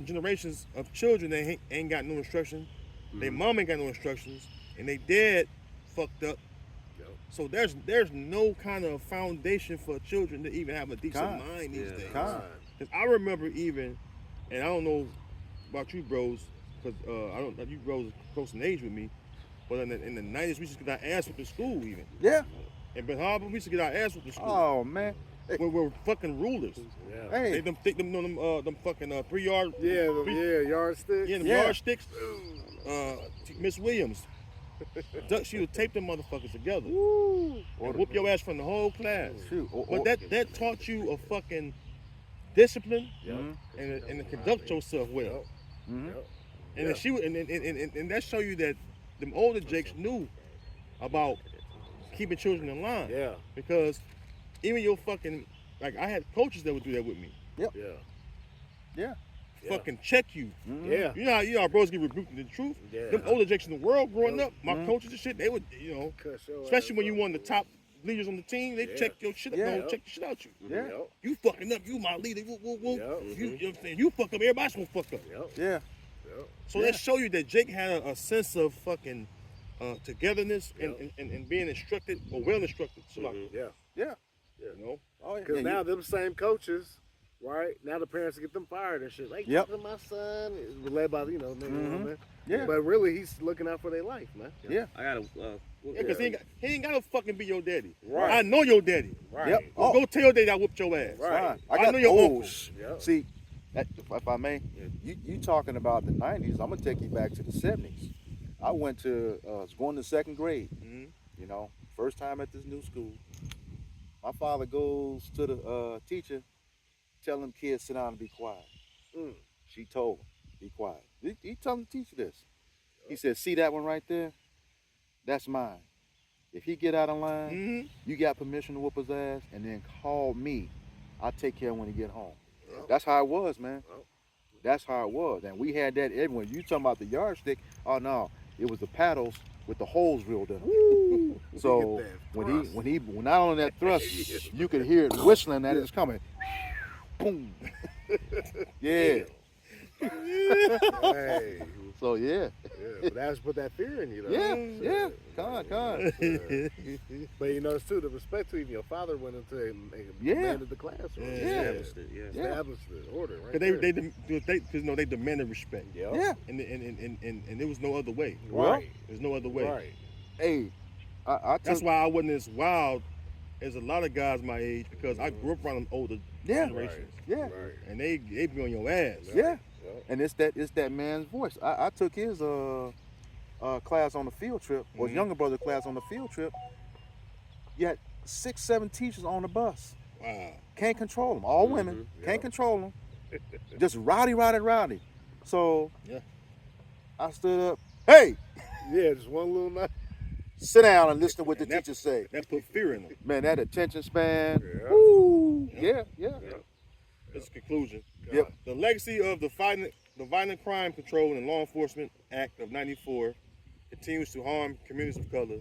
generations of children that ain't got no instruction. Their mom ain't got no instructions, and they dad fucked up. So there's no kind of foundation for children to even have a decent mind these days. Because I remember even, and I don't know about you bros, because you bros are close in age with me, but in the 90s we used to get our ass whipped in school even. Yeah. And Ben Harbor, we used to get our ass whipped in school. Oh man. We're fucking rulers. Yeah. Hey. Them fucking 3 yard. Yardstick. Yeah, them yardsticks. Miss Williams. She would tape them motherfuckers together. And whoop your ass from the whole class. But that taught you a fucking discipline and to conduct yourself well. And then she would, and that show you that them older jakes knew about keeping children in line. Yeah. Because even your fucking, like, I had coaches that would do that with me. Yeah. Fucking check you. Yeah. You know how bros get rebuked in the truth? Yeah. Them older jakes in the world growing up, my coaches and shit, they would, Cuss your especially ass when you up. one of the top leaders on the team, they check your shit up. Yeah. Don't check the shit out you. Yeah. You fucking up, you my leader. Woo, woo, woo. Yep. You know what I'm saying? You fuck up, everybody's gonna fuck up. Yeah. So that show you that Jake had a sense of fucking togetherness and being instructed or well instructed. So like, Yeah. you know? Oh yeah. Because now them same coaches, right? Now the parents get them fired and shit. Like, Yep. talking to my son, is led by, man. Yeah. But really, he's looking out for their life, man. Yeah. I gotta. Because he ain't gotta fucking be your daddy. Right. I know your daddy. Right. Yep. Oh. Go tell your daddy I whooped your ass. Right. I know your uncle. Yep. See, if I may, you talking about the 90s, I'm gonna take you back to the 70s. I went to was going to second grade. You know, first time at this new school. My father goes to the teacher, tell them kids sit down and be quiet. She told him, be quiet. He told the teacher this. He said, see that one right there? That's mine. If he get out of line, you got permission to whoop his ass, and then call me. I'll take care of him when he get home. That's how it was, man. That's how it was. And we had that everywhere. You talking about the yardstick? Oh no, it was the paddles with the holes drilled in them. So when not on that thrust, you could hear it whistling that it's coming. Boom. Yeah. Hey. So yeah. But that's put that fear in you, though. Yeah. Con. But notice too, the respect to even your father went into and commanded the classroom. Established it. Yeah. Established the order, right? Because they demanded respect. Yeah. And there was no other way. Right. There's no other way. Right. Hey, I That's why I wasn't as wild as a lot of guys my age, because I grew up around them older generations. Yeah. Right. And they be on your ass. Yeah. And it's that man's voice. I took his class on the field trip, or his younger brother class on the field trip. You had 6, 7 teachers on the bus. Wow. Can't control them. All women. Can't control them. Just rowdy. So I stood up. Hey, Yeah, just one little night. sit down and listen to what the teachers say. That put fear in them. Man, that attention span. Yeah. Woo. Yeah. That's the conclusion. Yep. The legacy of the Violent Crime Control and Law Enforcement Act of '94 continues to harm communities of color.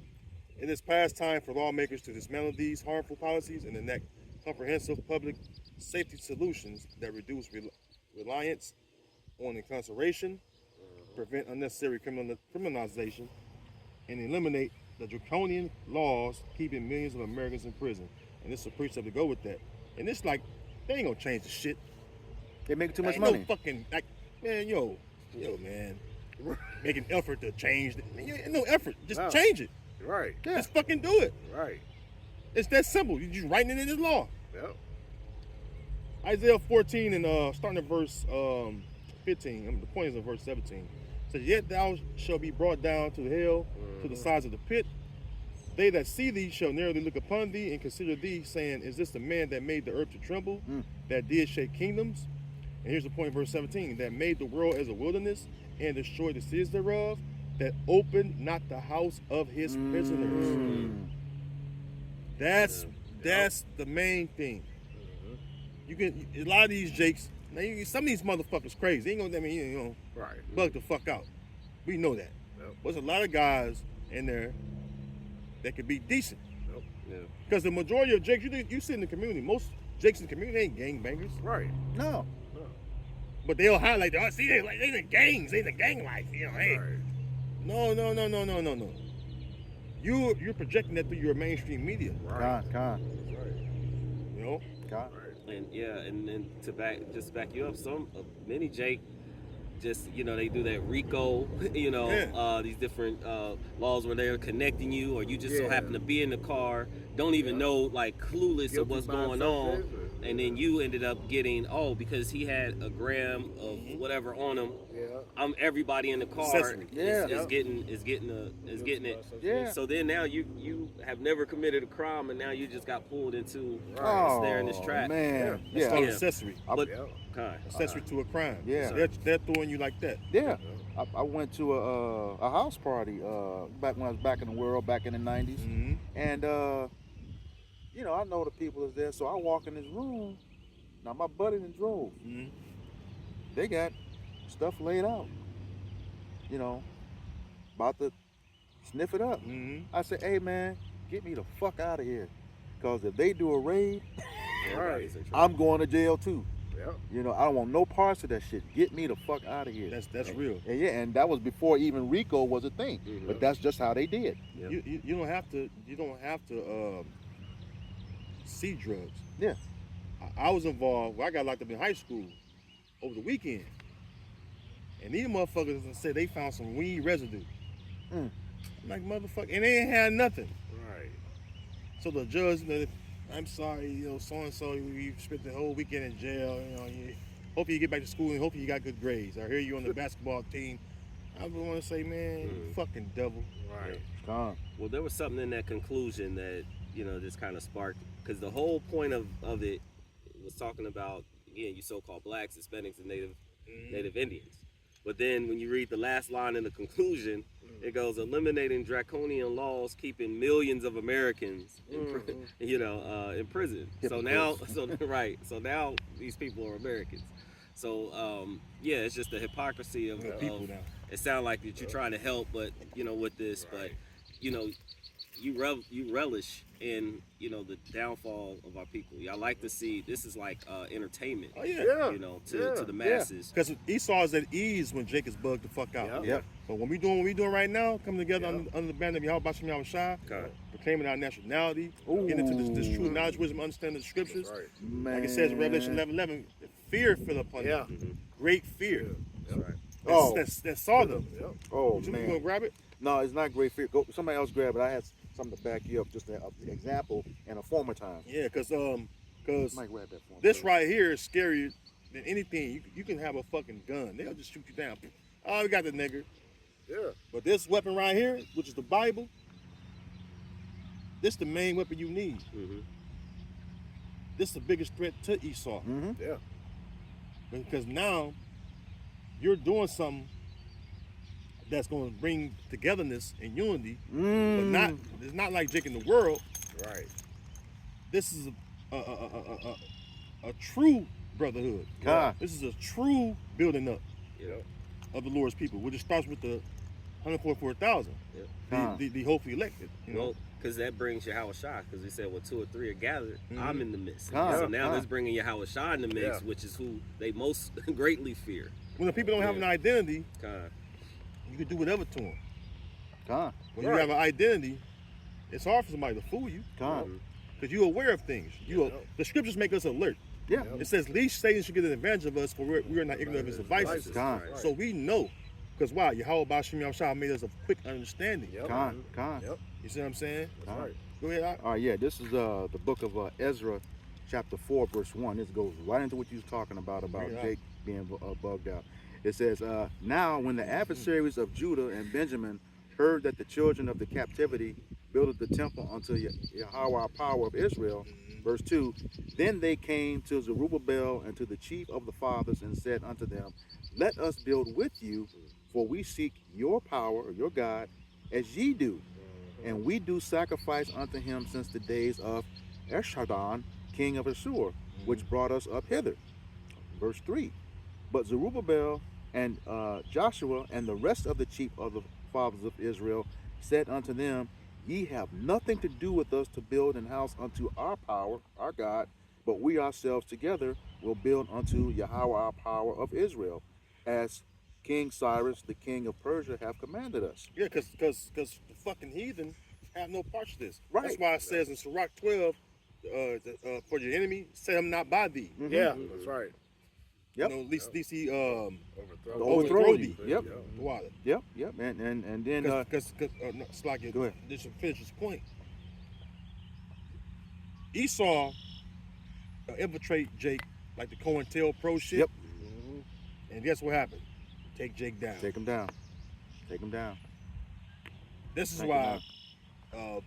It is past time for lawmakers to dismantle these harmful policies and enact comprehensive public safety solutions that reduce reliance on incarceration, prevent unnecessary criminalization, and eliminate the draconian laws keeping millions of Americans in prison. And this is a precept to go with that. And it's like, they ain't gonna change the shit. They make too much Ain't money. No fucking, like, man, yo, man, making effort to change it. Man, no effort, just change it. Right. Just fucking do it. Right. It's that simple. You're just writing it in the law. Yep. Isaiah 14 and starting at verse 15. The point is in verse 17. It says, yet thou shalt be brought down to hell, to the sides of the pit. They that see thee shall narrowly look upon thee and consider thee, saying, is this the man that made the earth to tremble, that did shake kingdoms? And here's the point, verse 17, that made the world as a wilderness and destroyed the cities thereof, that opened not the house of his prisoners. That's That's the main thing. You can a lot of these Jakes. Now, some of these motherfuckers crazy. They ain't gonna. I mean, you know, Right. bug the fuck out. We know that. Yep. There's a lot of guys in there that could be decent. Yeah. Because the majority of Jakes you see in the community, most Jakes in the community ain't gangbangers. Right. No. But they'll highlight, oh, see, they in the gangs, they in the gang life. You know, hey. Right. No. You're projecting that through your mainstream media. Right. Con. You know? Con. And yeah, and then to back you up, many Jake just they do that RICO, these different laws where they're connecting you, or you just so happen to be in the car, don't even know, like clueless of what's going on, and then you ended up getting because he had a gram of whatever on him. Yeah. Everybody in the car Accessory. is getting it. Yeah. So then now you have never committed a crime, and now you just got pulled into a Oh, snare in this trap. man. That's Yeah. called Yeah. accessory. But Yeah. Accessory to a crime. Yeah. They're throwing you like that. Yeah. I went to a house party back when I was back in the world, back in the 90s. Mm-hmm. And, I know the people is there. So I walk in this room. Now, my buddy that drove, Mm-hmm. they got stuff laid out. About to sniff it up. Mm-hmm. I said, hey, man, get me the fuck out of here. Because if they do a raid, Everybody's in trouble. I'm going to jail too. Yep. I don't want no parts of that shit. Get me the fuck out of here. That's real. And yeah, and that was before even RICO was a thing. Mhm. But that's just how they did. Yeah. You don't have to see drugs. Yeah. I was involved. Well, I got locked up in high school over the weekend, and these motherfuckers said they found some weed residue. Mm. I'm like, motherfucker, and they ain't had nothing. Right. So the judge, I'm sorry, so and so, you spent the whole weekend in jail. Hopefully you get back to school and hopefully you got good grades. I hear you on the basketball team. I would want to say, man, you fucking devil. Right. Con. Well, there was something in that conclusion that just kind of sparked, because the whole point of it was talking about, again, you so-called blacks, Hispanics, and Native Indians. But then when you read the last line in the conclusion, it goes, eliminating draconian laws keeping millions of Americans in prison. So now these people are Americans. So it's just the hypocrisy of People now. it sounds like that you're trying to help, but with this, but you relish in the downfall of our people. Y'all like to see this is like entertainment. Oh yeah. Yeah. To the masses. Because Esau is at ease when Jacob's bugged the fuck out. Yep. But when we doing what we doing right now, coming together under the banner of Yahweh Shem Yahweh Shai, Okay. proclaiming our nationality, getting into this true knowledge, wisdom, understanding the scriptures. Right. Man. Like it says in Revelation 11:11, fear fell upon Yeah. them. Great fear. That's right. Oh. That saw them. Yep. Oh, You man. gonna grab it? No, it's not great fear. Go, somebody else grab it. I had something to back you up, just an example in a former time. Yeah, because Somebody grab that for me. this right here is scarier than anything. You can have a fucking gun. They'll just shoot you down. Oh, we got the nigger. Yeah. But this weapon right here, which is the Bible, this the main weapon you need. Mm-hmm. This is the biggest threat to Esau. Mm-hmm. Yeah. Because now you're doing something that's going to bring togetherness and unity, but it's not like Jake in the world. Right. This is a true brotherhood. God. This is a true building up Yep. of the Lord's people, which starts with the 144,000, God. the hopefully elected. Well, because that brings Yahweh Shai, because we said, well, 2 or 3 are gathered, I'm in the midst. God. So now God. let's bring in Yahweh Shai in the mix, Yeah. which is who they most greatly fear. When the people don't have an identity, God. you can do whatever to them. Con. When you have an identity, it's hard for somebody to fool you Con. because you're aware of things. The scriptures make us alert. Yeah. It says, least Satan should get an advantage of us, for we are not ignorant of his devices. Con. Right. So we know, because why? Yahweh Bashim Yahshua made us a quick understanding. Yep. Con. Con. Yep. You see what I'm saying? That's right. Go ahead. Ak. All right, yeah, this is the book of Ezra, chapter 4, verse 1. This goes right into what you was talking about Bring it out. Jake being bugged out. It says, now when the adversaries of Judah and Benjamin heard that the children of the captivity builded the temple unto Yahweh power of Israel, verse 2, then they came to Zerubbabel and to the chief of the fathers and said unto them, let us build with you, for we seek your power, or your God, as ye do. And we do sacrifice unto him since the days of Esarhaddon, king of Assur, which brought us up hither. Verse 3. But Zerubbabel and Joshua and the rest of the chief of the fathers of Israel said unto them, Ye have nothing to do with us to build an house unto our power, our God, but we ourselves together will build unto Yahweh our power of Israel, as King Cyrus, the king of Persia, have commanded us. Yeah, because the fucking heathen have no part of this. Right. That's why it says in Sirach 12, for your enemy, set him not by thee. Yeah, that's right. Yep. You know, at least he Overthrow thee. Yep. Water. Yep. And then Because no, Slack, go ahead. Just to finish this point. Esau infiltrate Jake like the COINTELPRO shit. Yep. And guess what happened? Take Jake down. Take him down. Take him down. This is Take why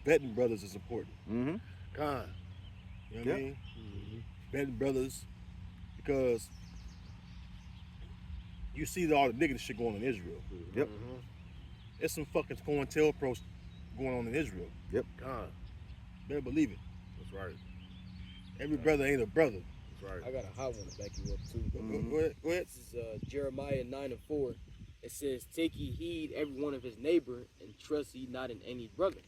betting brothers is important. Mm-hmm. God. You know what I mean? Betting brothers, because you see all the nigga shit going on in Israel. Yep. There's some fucking COINTELPRO going on in Israel. Yep. God. Better believe it. That's right. Every brother ain't a brother. That's right. I got a hot one to back you up too. Go ahead. This is Jeremiah 9:4. It says, "Take ye heed every one of his neighbor, and trust ye not in any brother.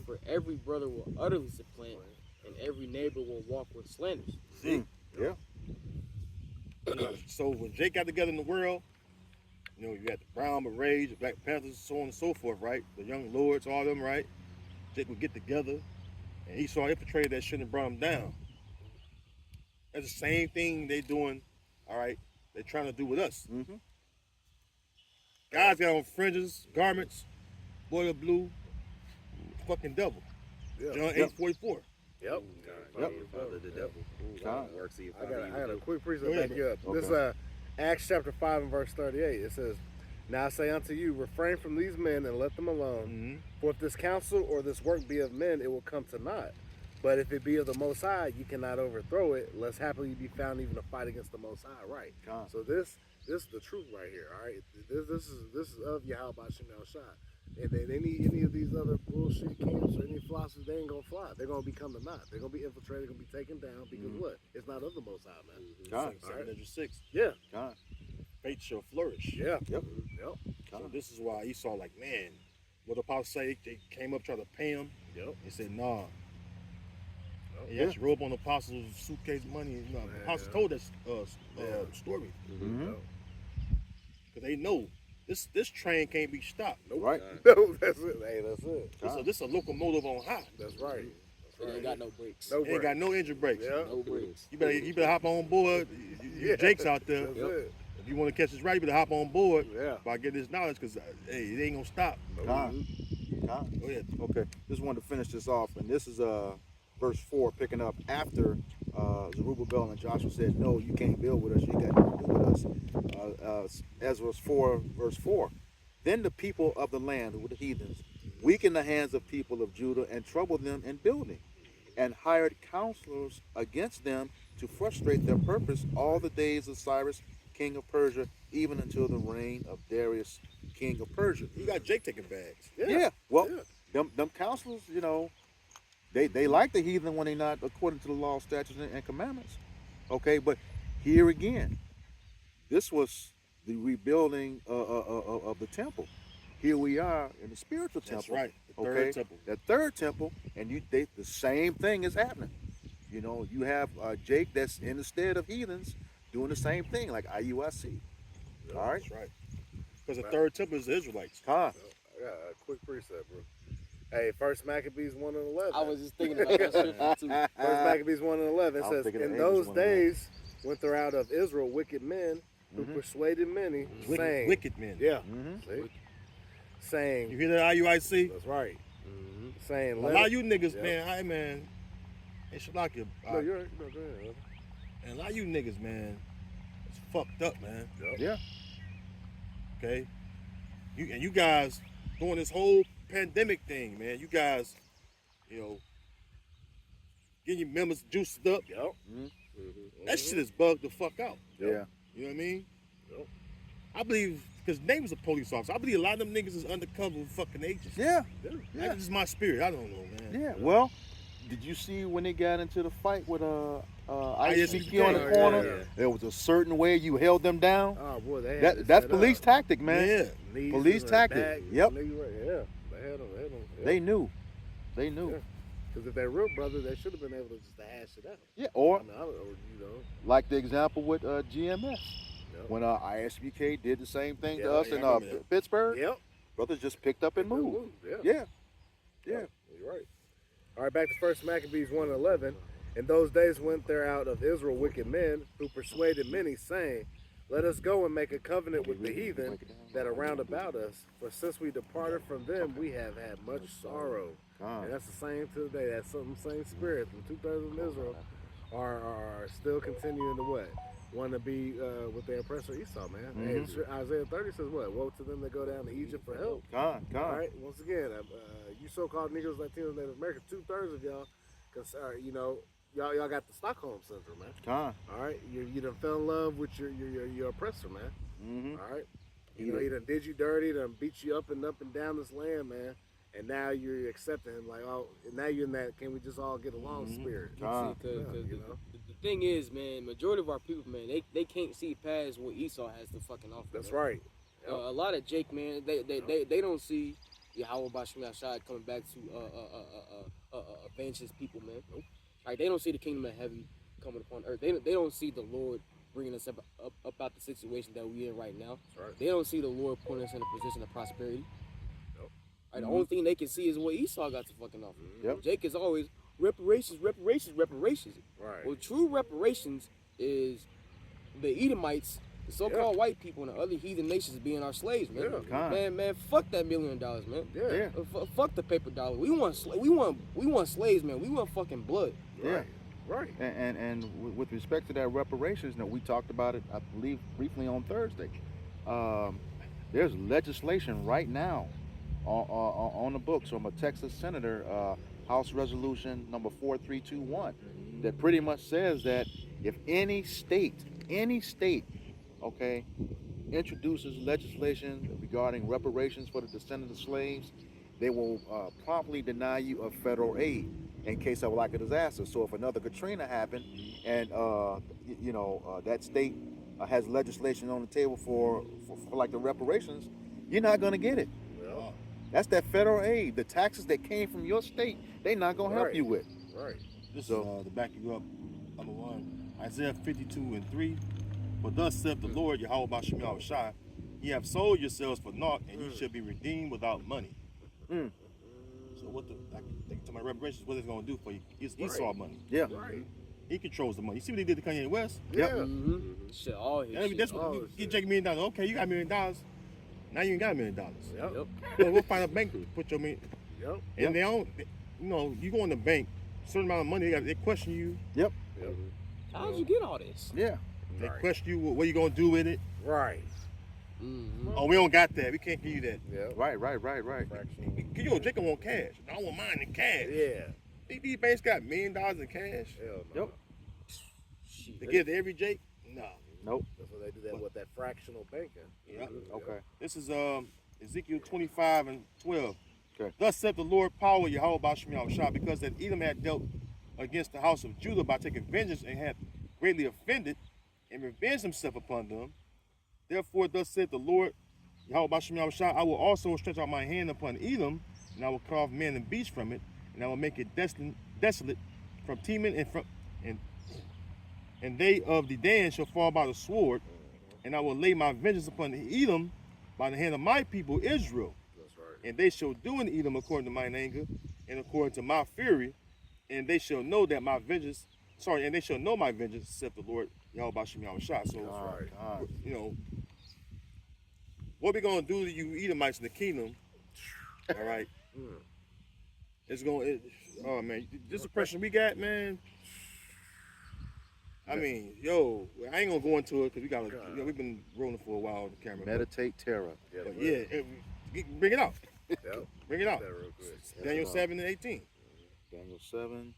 For every brother will utterly supplant, and every neighbor will walk with slanders." See? Yeah. So when Jake got together in the world, you know, you got the Brown Berets, the Black Panthers, so on and so forth, right? The Young Lords, all them, right? Jake would get together, and Esau infiltrated that shit and brought him down. That's the same thing they doing, all right? They're trying to do with us. Mm-hmm. Guys got on fringes, garments, boy blue, fucking devil. Yeah. John 8:44. Yep. Yep. Father the devil. God. Works even I got a quick Go precept ahead, back you up. Okay. This is Acts chapter 5 and verse 38. It says, "Now I say unto you, refrain from these men and let them alone. For if this counsel or this work be of men, it will come to naught. But if it be of the Most High, you cannot overthrow it, lest happily you be found even to fight against the Most High." Right. God. So this is the truth right here. All right. This is of Yahweh Shem El Shai. And then any of these other bullshit camps or any philosophies, they ain't gonna fly. They're gonna become the knot. They're gonna be infiltrated. They're gonna be taken down because what? It's not of the Most High, man. God. 706. Yeah. God. Faith shall flourish. Yeah. Yep. Yep. So this is why Esau like, man, what the apostle say, they came up trying to pay him. Yep. He said, nah. He actually rolled up on the apostles' suitcase money. You know, the apostles told that story. Mm-hmm. Because they know this train can't be stopped. Nope. Right. No, that's it. Hey, that's it. This is a locomotive on high. That's right. It ain't got no brakes. No It ain't got no engine brakes. Yeah. No brakes. You better hop on board. Jake's out there. That's it. If you want to catch this right, you better hop on board. Yeah. By getting this knowledge, because hey, it ain't gonna stop. God. God. Go ahead. Okay. Just wanted to finish this off, and this is verse 4, picking up after Zerubbabel and Joshua said, "No, you can't build with us. You got nothing to do with us." Ezra 4, verse 4. Then the people of the land, who were the heathens, weakened the hands of people of Judah and troubled them in building, and hired counselors against them to frustrate their purpose all the days of Cyrus, king of Persia, even until the reign of Darius, king of Persia. You got Jake taking bags. Yeah. Well, them counselors, you know, they like the heathen when they're not according to the law, statutes, and commandments. Okay, but here again, this was the rebuilding of the temple. Here we are in the spiritual temple. That's right. The third Okay, temple. the third temple, and the same thing is happening. You know, you have Jake that's in the stead of heathens doing the same thing, like IUIC. All right, That's right. Because the third temple is the Israelites. Con. I got a quick precept, bro. Hey, First Maccabees 1 and 11. I was just thinking about that scripture too. First Maccabees 1 and 11 I was says, thinking of "In Amos those 1 and 11. days went there out of Israel wicked men who persuaded many, saying, Wicked men. yeah, Mhm. see? You saying, hear that, IUIC? that's right, saying, A let lot it- of you niggas, Yeah. man, hey, man. It should like you. No, you're right. No, go ahead, brother. And a lot of you niggas, man, it's fucked up, man. Yeah. Okay? You guys doing this whole pandemic thing, man. You guys, you know, getting your members juiced up. Yep. That shit is bugged the fuck out. Yeah. You know what I mean? Yep. I believe, because Nate was a police officer, I believe a lot of them niggas is undercover fucking agents. Yeah. That's just my spirit. I don't know, man. Yeah. Well, Did you see when they got into the fight with ISBK on the corner? Yeah. There was a certain way you held them down. Oh boy, they had That's set police up. tactic, man. Yeah. Knees Police to the tactic. back, Yep. knee right- Yeah, they had them. Yeah. They knew. They knew. Yeah. Because if they're real brothers, they should have been able to just hash it out. Yeah. Or I mean, or you know, like the example with GMS. Yep. When ISBK did the same thing to Yeah, us yeah, in I remember that. Pittsburgh, Yep. brothers just picked up and moved. Yeah. Yeah. Yeah. You're right. All right, back to 1 Maccabees 1:11. In those days went there out of Israel wicked men who persuaded many, saying, "Let us go and make a covenant with the heathen that are round about us. For since we departed from them, we have had much sorrow." And that's the same to today. That's some same spirit. And 2/3 of Israel are still continuing to what? Want to be with their oppressor Esau, man. Hey, Isaiah 30 says what? Woe to them that go down to Egypt for help. All right. Once again, you so-called Negroes, Latinos, Native Americans, 2/3 of y'all, cause you know, y'all got the Stockholm syndrome, man. All right. You done fell in love with your oppressor, man. All right. You know, he done did you dirty, done beat you up and down this land, man. And now you're accepting him, like, oh, now you're in that can we just all get along spirit. See, 'cause the thing is, man, majority of our people, man, they can't see past what Esau has to fucking offer. That's man. right. A lot of Jake, man, they don't see Yahweh Bashmi Ashad coming back to avenge his people, man. Nope. Like, they don't see the kingdom of heaven coming upon earth. They don't see the Lord bringing us up out the situation that we're in right now. That's right. They don't see the Lord putting us in a position of prosperity. Right, the only thing they can see is what Esau got to fucking offer. Yep. Jake is always reparations. Right. Well, true reparations is the Edomites, the so-called white people, and the other heathen nations being our slaves, man. Man, fuck that $1 million, man. Yeah. Fuck the paper dollar. We want slaves, man. We want fucking blood. Yeah. Right. And with respect to that reparations, you know, we talked about it, I believe, briefly on Thursday. There's legislation right now on the books from a Texas senator, House Resolution number 4321, that pretty much says that if any state, okay, introduces legislation regarding reparations for the descendants of slaves, they will promptly deny you of federal aid in case of like a disaster. So if another Katrina happened and that state has legislation on the table for like the reparations, you're not going to get it. That's that federal aid. The taxes that came from your state, they're not going to help you with. Right. This is to back you up. Number one, Isaiah 52:3. For thus saith the Lord, Yahweh Bashim Yahushai, ye have sold yourselves for naught, and ye shall be redeemed without money. So what to my reparations, what it's going to do for you? It's Esau money. Yeah. Right. He controls the money. You see what he did to Kanye West? Yeah. Shit, all his shit. That's what you Jake $1 million. Okay, you got $1 million. Now you ain't got $1 million. Yep. Well, we'll find a bank to put your money. Yep. And they don't, you go in the bank, certain amount of money, they question you. Yep. How'd you get all this? Yeah. They question you, what you going to do with it? Right. Oh, we don't got that. We can't give you that. Yeah. Right. Cause Jacob want cash. I want mine in cash. Yeah. These banks got $1 million in cash. Hell no. Yep. They give to every Jake? No. Nope. That's what they do that with that fractional banking. Yep. Okay. This is Ezekiel 25:12. Okay. Thus saith the Lord power Yahweh Bashim Yahushua, because that Edom had dealt against the house of Judah by taking vengeance and had greatly offended and revenged himself upon them. Therefore, thus saith the Lord Yahweh Bashim Yahushua, I will also stretch out my hand upon Edom, and I will cut off man and beast from it, and I will make it desolate from Teman and they of the Dan shall fall by the sword, and I will lay my vengeance upon Edom by the hand of my people Israel. That's right. And they shall do in Edom according to mine anger and according to my fury, and they shall know that my vengeance, and they shall know my vengeance, saith the Lord Yahweh Bashim Yahushua. So, what we gonna do to you Edomites in the kingdom? All right, it's going. Oh man, this oppression we got, man. I mean, I ain't gonna go into it because we've been rolling for a while on the camera. Meditate terror. But bring it out. Yep. Bring it out. That real quick. Daniel 7:18. Daniel 7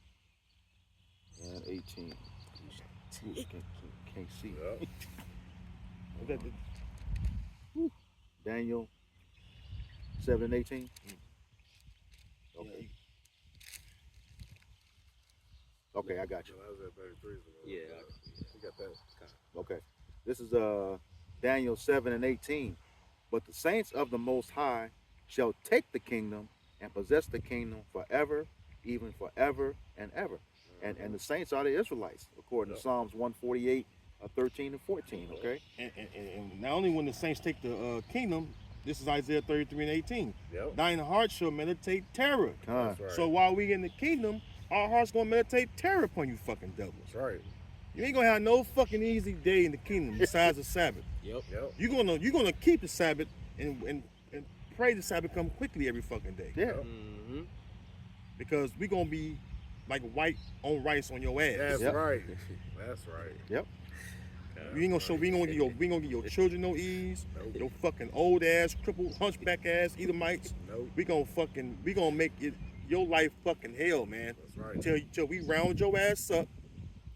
and 18. Can't see. Yep. Daniel 7 and 18. Okay. Okay, I got you. That was at 33. Yeah. You got that. Okay. This is Daniel 7:18. But the saints of the Most High shall take the kingdom and possess the kingdom forever, even forever and ever. And the saints are the Israelites, according to Psalms 148, 13 and 14. Okay. And not only when the saints take the kingdom, this is Isaiah 33:18. Yep. Thine heart shall meditate terror. Con. Right. So while we in the kingdom, our heart's gonna meditate terror upon you fucking devils. That's right. You ain't gonna have no fucking easy day in the kingdom besides the Sabbath. Yep. Yep. You're gonna keep the Sabbath and pray the Sabbath come quickly every fucking day. Yeah. Mm-hmm. Because we gonna be like white on rice on your ass. That's Yep. right. That's right. Yep. We ain't gonna show. We ain't gonna give your children no ease. Nope. Your fucking old ass, crippled, hunchback ass, Edomites. Nope. We gonna make it your life fucking hell, man. That's right. Till we round your ass up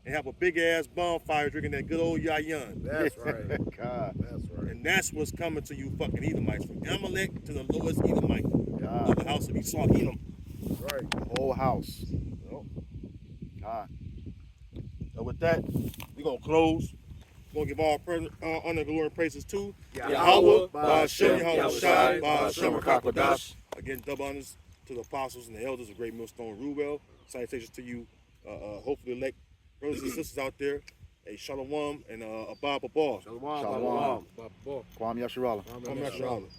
and have a big ass bonfire drinking that good old yayan. That's right. God. That's right. And that's what's coming to you fucking Edomites, from Amalek to the lowest Edomite of God. the house of Esau Edom. That's right. The whole house. Yep. God. So with that, we're gonna close. We're gonna give all honor, glory, and praises to Yahweh, Ba'ashem, Yahweh Shai, Ba'ashem, Rakakwadash. Again, double honors to the apostles and the elders of Great Millstone Ruwell. Salutations to you, hopefully elect brothers and sisters out there. Hey, Shalom and Abba Babal. Shalom. Shalom. Shalom. Kwam Yasharallah. Kwam Yasharallah.